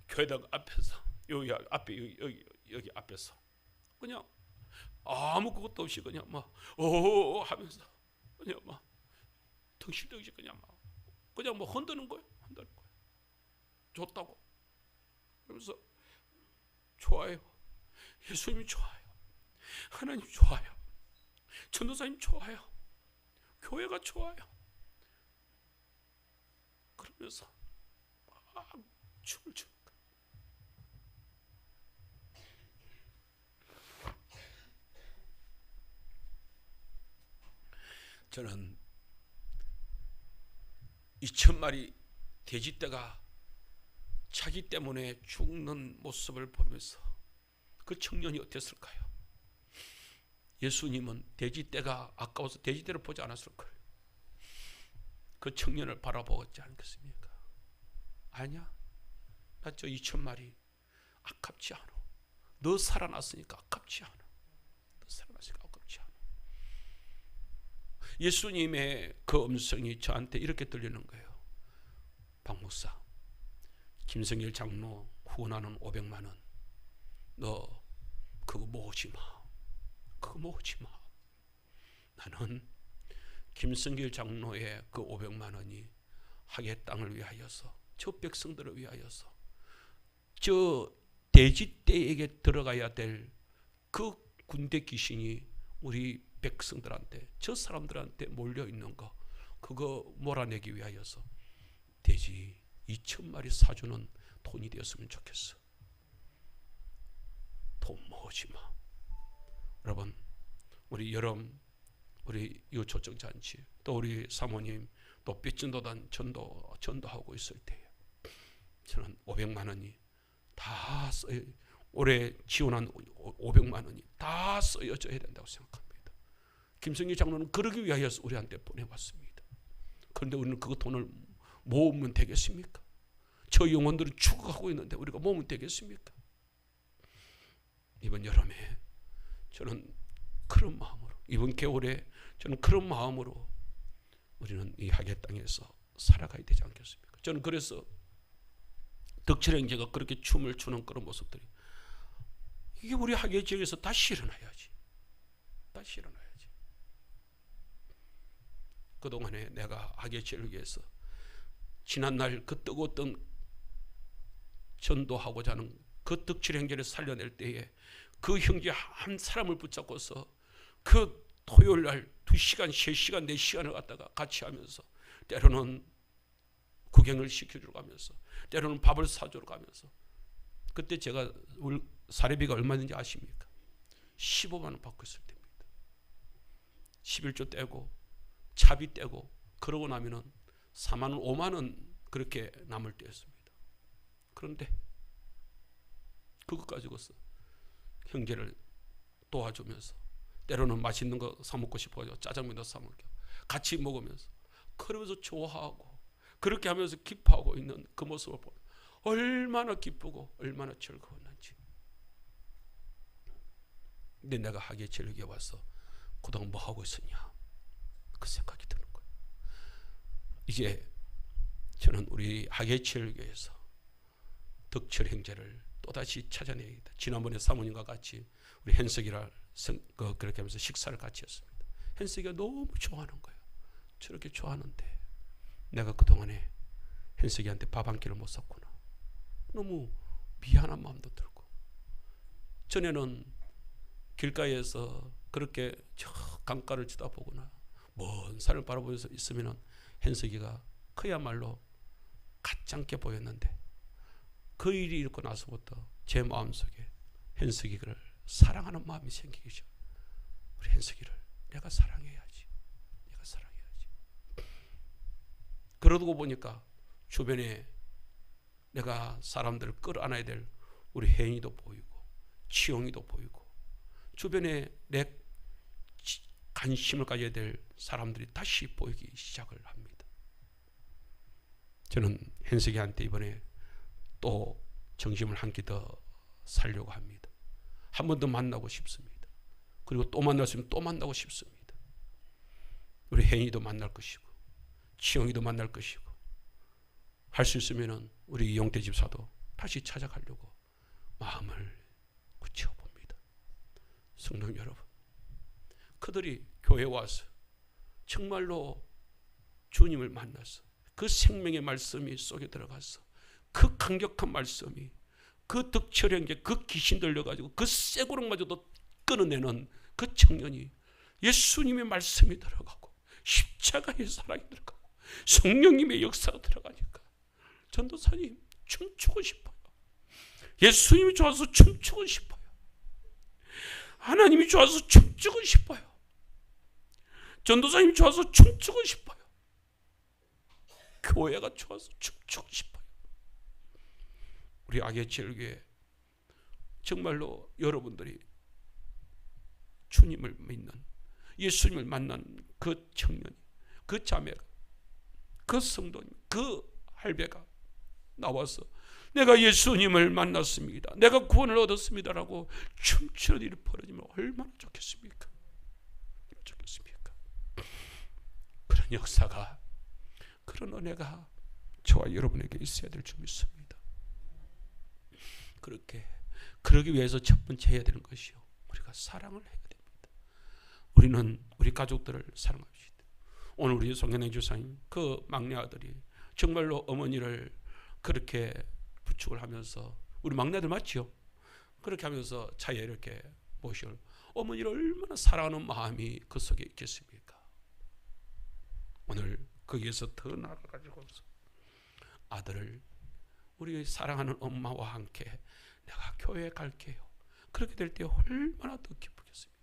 교회당 앞에서 여기 앞에 여기 앞에서 그냥 아무 것도 없이 그냥 막 오 하면서 그냥 막 덩실덩실 그냥 막 흔드는 거예요. 좋다고. 그러면서 좋아요. 예수님이 좋아요. 하나님 좋아요. 전도사님 좋아요. 교회가 좋아요. 그러면서 막 춤을 추는 거예요. 저는 2,000마리 돼지떼가 자기 때문에 죽는 모습을 보면서 그 청년이 어땠을까요? 예수님은 돼지떼가 아까워서 돼지떼를 보지 않았을 거예요. 그 청년을 바라보지 않겠습니까? 아니야, 나 저 2,000마리 아깝지 않아. 너 살아났으니까 아깝지 않아. 너 살아났으니까 아깝지 않아. 예수님의 그 음성이 저한테 이렇게 들리는 거예요. 박 목사, 김성일 장로 후원하는 500만 원, 너 그거 모으지 마. 그거 모으지 마. 나는 김성길 장로의 그 500만 원이 학예 땅을 위하여서 저 백성들을 위하여서 저 돼지떼에게 들어가야 될 그 군대 귀신이 우리 백성들한테, 저 사람들한테 몰려 있는 거, 그거 몰아내기 위하여서 돼지 2,000마리 사주는 돈이 되었으면 좋겠어. 돈 모으지 마. 여러분, 우리 여름 우리 이웃초청잔치, 또 우리 사모님 또 삐진도단 전도하고 있을 때에 저는 500만 원이 다 써요. 올해 지원한 500만 원이 다 쓰여져야 된다고 생각합니다. 김성기 장로는 그러기 위하여서 우리한테 보내왔습니다. 그런데 우리는 그 돈을 모으면 되겠습니까? 저 영혼들은 죽어가고 있는데 우리가 모으면 되겠습니까? 이번 여름에 저는 그런 마음으로, 이번 겨울에 저는 그런 마음으로 우리는 이 하계 땅에서 살아가야 되지 않겠습니까? 저는 그래서 덕철행제가 그렇게 춤을 추는 그런 모습들이, 이게 우리 하계 지역에서 다시 일어나야지. 다시 일어나야지. 그동안에 내가 하계 지역에서 지난날 그 뜨거웠던 전도하고자 하는 그 덕철행제를 살려낼 때에 그 형제 한 사람을 붙잡고서 그 토요일 날 2시간, 3시간, 4시간을 갖다가 같이 하면서, 때로는 구경을 시켜주러 가면서, 때로는 밥을 사주러 가면서, 그때 제가 사례비가 얼마인지 아십니까? 15만 원 받고 있을 때입니다. 11조 떼고 차비 떼고 그러고 나면은 4만 원, 5만 원 그렇게 남을 때였습니다. 그런데 그것 가지고서 형제를 도와주면서, 때로는 맛있는 거 사 먹고 싶어가지고 짜장면도 사 먹고 같이 먹으면서, 그러면서 좋아하고 그렇게 하면서 기뻐하고 있는 그 모습을 보면 얼마나 기쁘고 얼마나 즐거웠는지. 근데 내가 하계 체력에 와서 그동안 뭐 하고 있었냐, 그 생각이 드는 거예요. 이제 저는 우리 하계 체력에서 덕철 행제를 또다시 찾아내야겠다. 지난번에 사모님과 같이 우리 현석이랑 그렇게 하면서 식사를 같이 했습니다. 현석이가 너무 좋아하는 거예요. 저렇게 좋아하는데 내가 그동안에 현석이한테 밥 한 끼를 못 샀구나. 너무 미안한 마음도 들고, 전에는 길가에서 그렇게 저 강가를 쳐다보거나 먼 산을 바라보면서 있으면 현석이가 그야말로 가짱게 보였는데, 그 일이 있고 나서부터 제 마음속에 현석이를 사랑하는 마음이 생기기 시작. 우리 현석이를 내가 사랑해야지. 내가 사랑해야지. 그러고 보니까 주변에 내가 사람들을 끌어안아야 될 우리 혜인이도 보이고 치영이도 보이고, 주변에 내 관심을 가져야 될 사람들이 다시 보이기 시작을 합니다. 저는 현석이한테 이번에 또 정심을 한 끼 더 살려고 합니다. 한 번 더 만나고 싶습니다. 그리고 또 만날 수 있으면 또 만나고 싶습니다. 우리 혜인이도 만날 것이고 치영이도 만날 것이고, 할 수 있으면 우리 이용태 집사도 다시 찾아가려고 마음을 굳혀봅니다. 성도 여러분, 그들이 교회에 와서 정말로 주님을 만나서 그 생명의 말씀이 속에 들어가서 그 강력한 말씀이, 그 덕철행제, 그 귀신 들려가지고 그 쇠고랑마저도 끊어내는 그 청년이 예수님의 말씀이 들어가고 십자가의 사랑이 들어가고 성령님의 역사가 들어가니까 전도사님 춤추고 싶어요. 예수님이 좋아서 춤추고 싶어요. 하나님이 좋아서 춤추고 싶어요. 전도사님이 좋아서 춤추고 싶어요. 교회가 좋아서 춤추고 싶어요. 우리 하계체육에 정말로 여러분들이 주님을 믿는, 예수님을 만난 그 청년이, 그 자매가, 그 성도님, 그 할배가 나와서 내가 예수님을 만났습니다, 내가 구원을 얻었습니다라고 춤추는 일이 벌어지면 얼마나 좋겠습니까? 좋겠습니까? 그런 역사가, 그런 은혜가 저와 여러분에게 있어야 될 줄 믿습니다. 그러기 위해서 첫 번째 해야 되는 것이요, 우리가 사랑을 해야 됩니다. 우리는 우리 가족들을 사랑합시다. 오늘 우리 송현행 주사님 그 막내 아들이 정말로 어머니를 그렇게 부축을 하면서, 우리 막내 아들 맞죠? 그렇게 하면서 차에 이렇게 모시고 어머니를 얼마나 사랑하는 마음이 그 속에 있겠습니까? 오늘 거기에서 더 나아가지고서 아들을 우리 사랑하는 엄마와 함께 내가 교회에 갈게요. 그렇게 될 때 얼마나 더 기쁘겠습니까?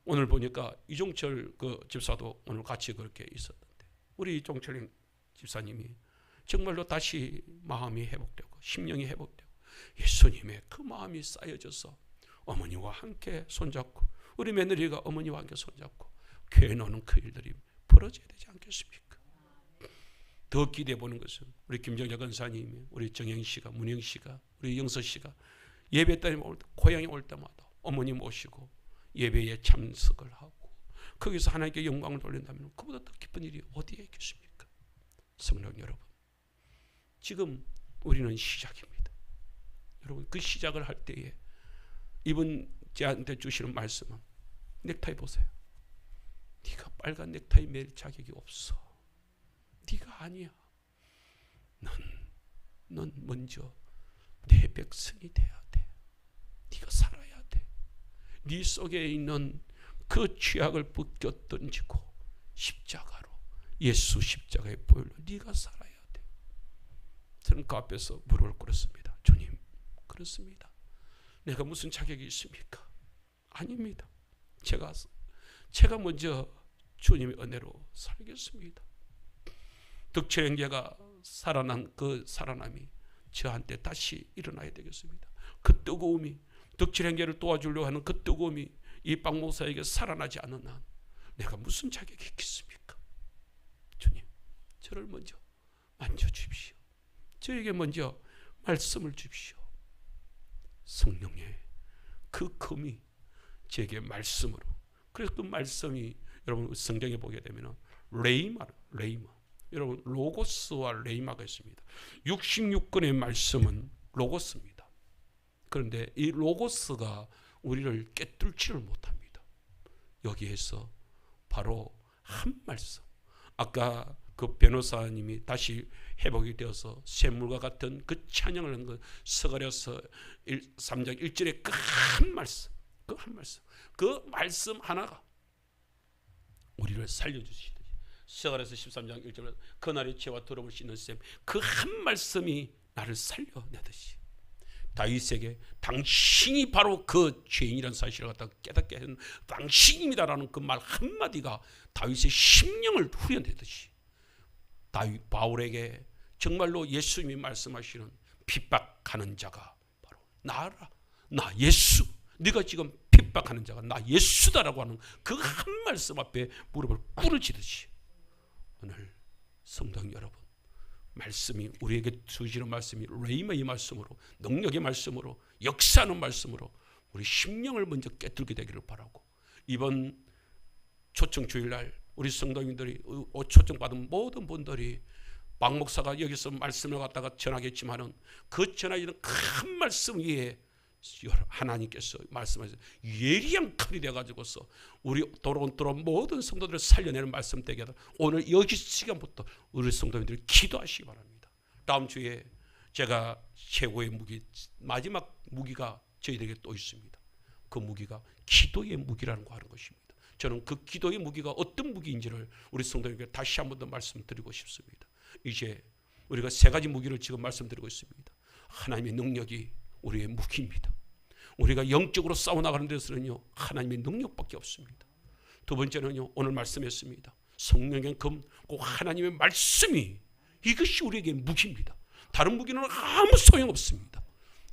오늘 보니까 이종철 그 집사도 오늘 같이 그렇게 있었는데 우리 이종철 집사님이 정말로 다시 마음이 회복되고 심령이 회복되고 예수님의 그 마음이 쌓여져서 어머니와 함께 손잡고 우리 며느리가 어머니와 함께 손잡고 교회 나오는 그 일들이 벌어져야 되지 않겠습니까? 더 기대해 보는 것은 우리 김정자 권사님이 우리 정영 씨가 문영 씨가 우리 영서 씨가 예배 때 고향에 올 때마다 어머니 모시고 예배에 참석을 하고 거기서 하나님께 영광을 돌린다면 그보다 더 기쁜 일이 어디에 있겠습니까? 성도 여러분, 지금 우리는 시작입니다. 여러분, 그 시작을 할 때에 이분 저한테 주시는 말씀은 넥타이 보세요. 네가 빨간 넥타이 맬 자격이 없어. 네가 아니야. 넌 먼저 내 백성이 돼야 돼. 네가 살아야 돼. 네 속에 있는 그 죄악을 벗겨 던지고 십자가로 예수 십자가의 보혈로 네가 살아야 돼. 저는 그 앞에서 무릎을 꿇었습니다. 주님, 그렇습니다. 내가 무슨 자격이 있습니까? 아닙니다. 제가 먼저 주님의 은혜로 살겠습니다. 덕질행계가 살아난 그 살아남이 저한테 다시 일어나야 되겠습니다. 그 뜨거움이, 덕질행계를 도와주려고 하는 그 뜨거움이 이 박 목사에게 살아나지 않은 한 내가 무슨 자격이 있겠습니까? 주님, 저를 먼저 만져주십시오. 저에게 먼저 말씀을 주십시오. 성령의 그 검이 제게 말씀으로, 그래서 그 말씀이 여러분 성경에 보게 되면 레이마, 여러분 로고스와 레이마가 있습니다. 66권의 말씀은 로고스입니다. 그런데 이 로고스가 우리를 꿰뚫지를 못합니다. 여기에서 바로 한 말씀, 아까 그 변호사님이 다시 회복이 되어서 샘물과 같은 그 찬양을 한 것, 서가려서 3장 1절의 그 한 말씀, 그 말씀 하나가 우리를 살려주시듯이, 서가려서 13장 1절에 그날의 죄와 더러움을 씻는 셈, 그 한 말씀이 나를 살려내듯이 다윗에게 당신이 바로 그 죄인이라는 사실을 갖다가 깨닫게 하는 당신입니다라는 그 말 한마디가 다윗의 심령을 후련되듯이 다윗 바울에게 정말로 예수님이 말씀하시는 핍박하는 자가 바로 나라, 나 예수, 네가 지금 핍박하는 자가 나 예수다라고 하는 그 한 말씀 앞에 무릎을 꿇어지듯이 오늘 성도 여러분, 말씀이 우리에게 주시는 말씀이 레이마의 말씀으로, 능력의 말씀으로, 역사하는 말씀으로 우리 심령을 먼저 깨뚫게 되기를 바라고, 이번 초청 주일날 우리 성도님들이 초청받은 모든 분들이 박 목사가 여기서 말씀을 갖다가 전하겠지만은 그 전하기는 큰 말씀 위에 하나님께서 말씀하셔서 예리한 칼이 되어가지고서 우리 돌아온 모든 성도들을 살려내는 말씀 되게 하다 오늘 여기 시간부터 우리 성도님들이 기도하시기 바랍니다. 다음 주에 제가 최고의 무기, 마지막 무기가 저희들에게 또 있습니다. 그 무기가 기도의 무기라는 거 하는 것입니다. 저는 그 기도의 무기가 어떤 무기인지를 우리 성도님께 다시 한 번 더 말씀드리고 싶습니다. 이제 우리가 세 가지 무기를 지금 말씀드리고 있습니다. 하나님의 능력이 우리의 무기입니다. 우리가 영적으로 싸워나가는 데서는요, 하나님의 능력밖에 없습니다. 두 번째는요, 오늘 말씀했습니다. 성령의 검, 꼭 하나님의 말씀이, 이것이 우리에게 무기입니다. 다른 무기는 아무 소용없습니다.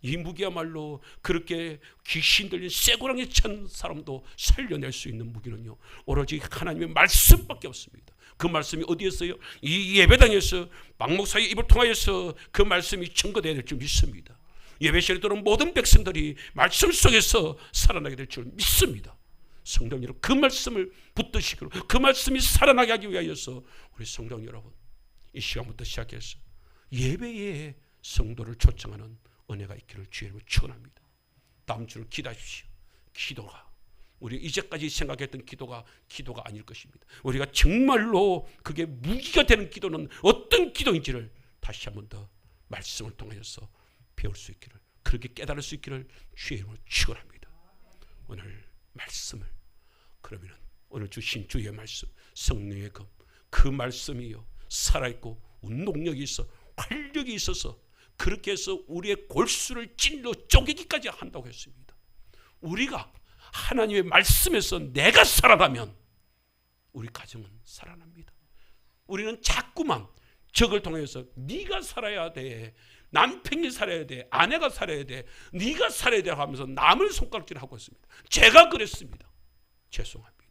이 무기야말로 그렇게 귀신 들린 쇠고랑에 찬 사람도 살려낼 수 있는 무기는요, 오로지 하나님의 말씀밖에 없습니다. 그 말씀이 어디에서요? 이 예배당에서 박 목사의 입을 통하여서 그 말씀이 증거되어야 될 줄 믿습니다. 예배실에 들어온 모든 백성들이 말씀 속에서 살아나게 될 줄 믿습니다. 성도 여러분, 그 말씀을 붙드시기로, 그 말씀이 살아나게 하기 위하여서 우리 성도 여러분, 이 시간부터 시작해서 예배에 성도를 초청하는 은혜가 있기를 주의로 축원합니다. 다음 주를 기다리십시오. 기도가 우리 이제까지 생각했던 기도가 아닐 것입니다. 우리가 정말로 그게 무기가 되는 기도는 어떤 기도인지를 다시 한 번 더 말씀을 통해서 배울 수 있기를, 그렇게 그렇게 깨달을 수 있기를 주의 이름으로 축원합니다. 오늘 말씀을 그러면은 오늘 주신 주의 말씀 성령의 검, 그 말씀이요 살아있고 운동력이 있어 활력이 있어서 그렇게 해서 우리의 골수를 찔러 쪼개기까지 한다고 했습니다. 우리가 하나님의 말씀에서 내가 살아나면 우리 가정은 살아납니다. 우리는 자꾸만 적을 통해서 네가 살아야 돼, 남편이 살아야 돼, 아내가 살아야 돼, 네가 살아야 돼 하면서 남을 손가락질하고 있습니다. 제가 그랬습니다. 죄송합니다.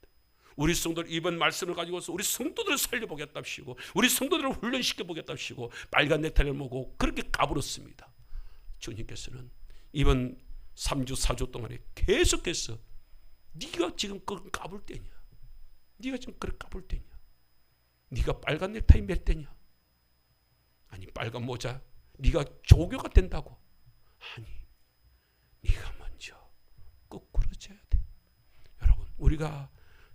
우리 성도들 이번 말씀을 가지고서 우리 성도들을 살려보겠답시고 우리 성도들을 훈련시켜보겠답시고 빨간 넥타이를 모고 그렇게 까불었습니다. 주님께서는 이번 3주 4주 동안에 계속해서 네가 지금 그걸 까불 때냐, 네가 지금 그걸 까불 때냐, 네가 빨간 넥타이 몇 때냐, 아니 빨간 모자 네가 조교가 된다고, 아니 네가 먼저 거꾸로 져야 돼. 여러분 우리가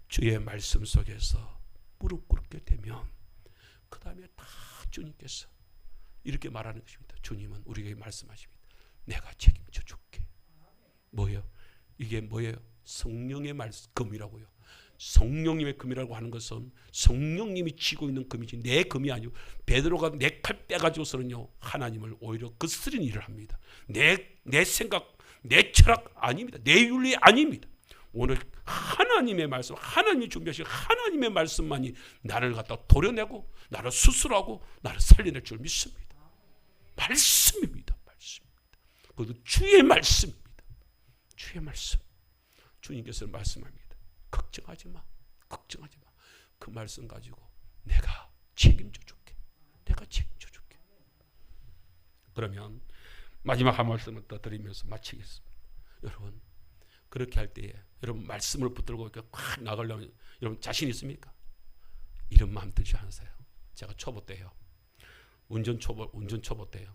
주의 말씀 속에서 무릎 꿇게 되면 그 다음에 다 주님께서 이렇게 말하는 것입니다. 주님은 우리에게 말씀하십니다. 내가 책임져 줄게. 뭐예요? 이게 뭐예요? 성령의 금이라고요. 성령님의 금이라고 하는 것은 성령님이 쥐고 있는 금이지 내 금이 아니고 베드로가 내 칼 빼가지고서는요 하나님을 오히려 거스르는 일을 합니다. 내 생각, 내 철학 아닙니다. 내 윤리 아닙니다. 오늘 하나님의 말씀, 하나님이 준비하신 하나님의 말씀만이 나를 갖다 도려내고 나를 수술하고 나를 살려낼 줄 믿습니다. 말씀입니다. 말씀입니다. 그것도 주의 말씀입니다. 주의 말씀. 주님께서 말씀합니다. 걱정하지 마. 걱정하지 마. 그 말씀 가지고 내가 책임져 줄게. 내가 책임져 줄게. 그러면 마지막 한 말씀을 더 드리면서 마치겠습니다. 여러분 그렇게 할 때에 여러분 말씀을 붙들고 이렇게 확 나가려면 여러분 자신 있습니까? 이런 마음 들지 않으세요? 제가 초보 때요. 운전 초보 때요.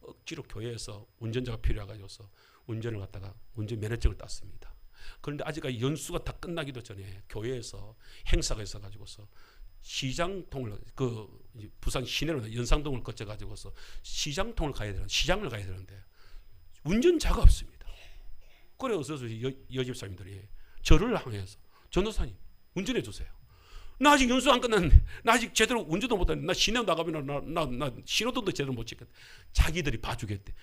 억지로 교회에서 운전자가 필요해가지고서 운전을 갖다가 운전 면허증을 땄습니다. 그런데 아직까지 연수가 다 끝나기도 전에 교회에서 행사가 있어가지고서 시장통을 부산 시내로 연상동을 거쳐가지고서 시장을 가야 되는데 운전자가 없습니다. 그래 어서 여집사님들이 저를 향해서 전도사님 운전해 주세요. 나 아직 연수 안 끝났는데 나 아직 제대로 운전도 못하는데 나 시내 나가면 나 신호등도 제대로 못 찍겠다. 자기들이 봐주겠대.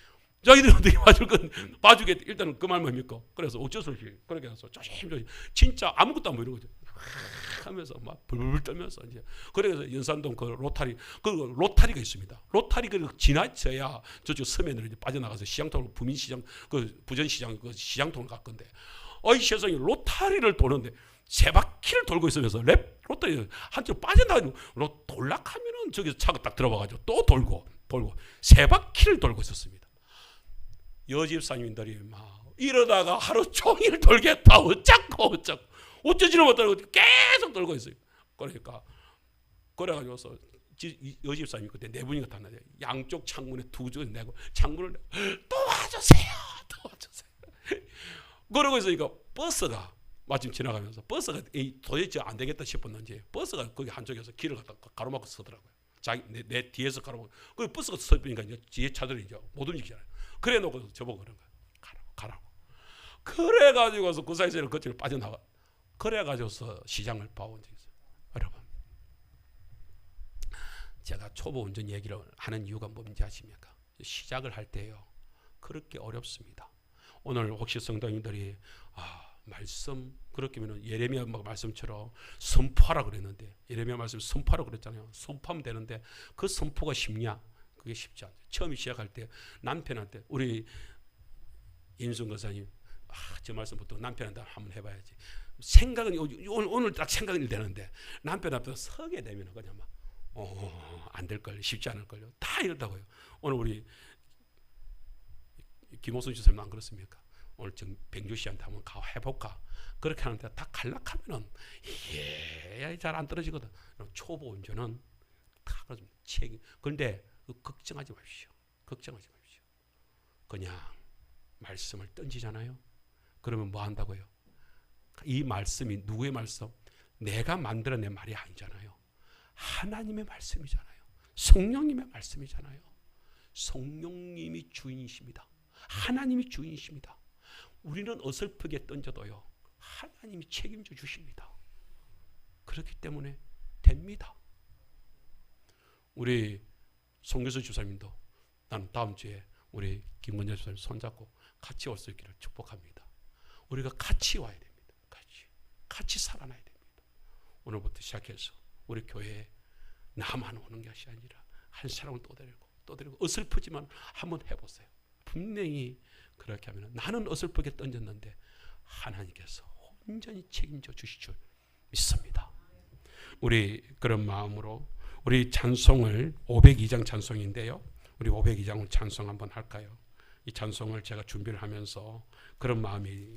자기들이 어떻게 봐주겠대. 일단은 그 말만 믿고 그래서 어쩔 수 없이 그렇게 해서 조심조심 진짜 아무것도 안 보이는 거죠. 하면서 막 불불 떨면서 이제 그래서 연산동 그 로타리가 있습니다. 로타리 그 지나쳐야 저쪽 서면으로 이제 빠져나가서 시장통으로 부민시장 그 부전시장 그 시장통을 갈 건데 어이 세상에 로타리를 도는데 세 바퀴를 돌고 있으면서 로타리 한쪽 빠져나가지고 돌락하면은 저기서 차가 딱 들어와가지고 또 돌고 세 바퀴를 돌고 있었습니다. 여집사님들이 막 이러다가 하루 종일 돌겠다 어쩌지를 못하고 계속 돌고 있어요. 그러니까 그래가지고서 여집사님이 그때 네 분이 나타나요. 양쪽 창문에 두 줄 내고 창문을 도와주세요. 그러고 있으니까 버스가 마침 지나가면서 버스가 도대체 안 되겠다 싶었는지 버스가 거기 한쪽에서 길을 갖다 가로막고 서더라고요. 내 뒤에서 가로막고 그 버스가 서니까 이제 뒤에 차들이 이제 못 움직이잖아요. 그래 놓고 저보고 그런 거예요. 가라고. 그래가지고서 그 사이에서 그쪽으로 빠져나가. 그래가지고서 시장을 봐온 적이 있어요. 여러분 제가 초보 운전 얘기를 하는 이유가 뭔지 아십니까? 시작을 할 때요 그렇게 어렵습니다. 오늘 혹시 성도님들이 말씀 그렇게 하면 예레미야 말씀처럼 선포하라 그랬는데 예레미야 말씀 선포하라 그랬잖아요. 선포하면 되는데 그 선포가 쉽냐? 그게 쉽지 않아요. 처음 시작할 때 남편한테 우리 임순 권사님 저 말씀부터 남편한테 한번 해봐야지. 생각은 오늘 딱 생각이 되는데 남편 앞에서 서게 되면 그냥 막 안 될걸요. 쉽지 않을걸요. 다 이러다고요. 오늘 우리 김호순 주사님 안 그렇습니까? 오늘 지금 백주 씨한테 한번 가 해볼까? 그렇게 하는데 다 갈락하면은 이게 잘 안 떨어지거든. 초보 운전은 다 그렇습니다. 그런데 걱정하지 마십시오. 걱정하지 마십시오. 그냥 말씀을 던지잖아요. 그러면 뭐 한다고요? 이 말씀이 누구의 말씀? 내가 만들어낸 말이 아니잖아요. 하나님의 말씀이잖아요. 성령님의 말씀이잖아요. 성령님이 주인이십니다. 하나님이 주인이십니다. 우리는 어설프게 던져도요, 하나님이 책임져 주십니다. 그렇기 때문에 됩니다. 우리 송교수 주사님도 나는 다음 주에 우리 김건재 주사님 손잡고 같이 올 수 있기를 축복합니다. 우리가 같이 와야 됩니다. 같이 살아나야 됩니다. 오늘부터 시작해서 우리 교회에 나만 오는 것이 아니라 한 사람을 또 데리고 어설프지만 한번 해보세요. 분명히 그렇게 하면 나는 어설프게 던졌는데 하나님께서 온전히 책임져 주실 줄 믿습니다. 우리 그런 마음으로 우리 찬송을 502장 찬송인데요. 우리 502장 찬송 한번 할까요? 이 찬송을 제가 준비를 하면서 그런 마음이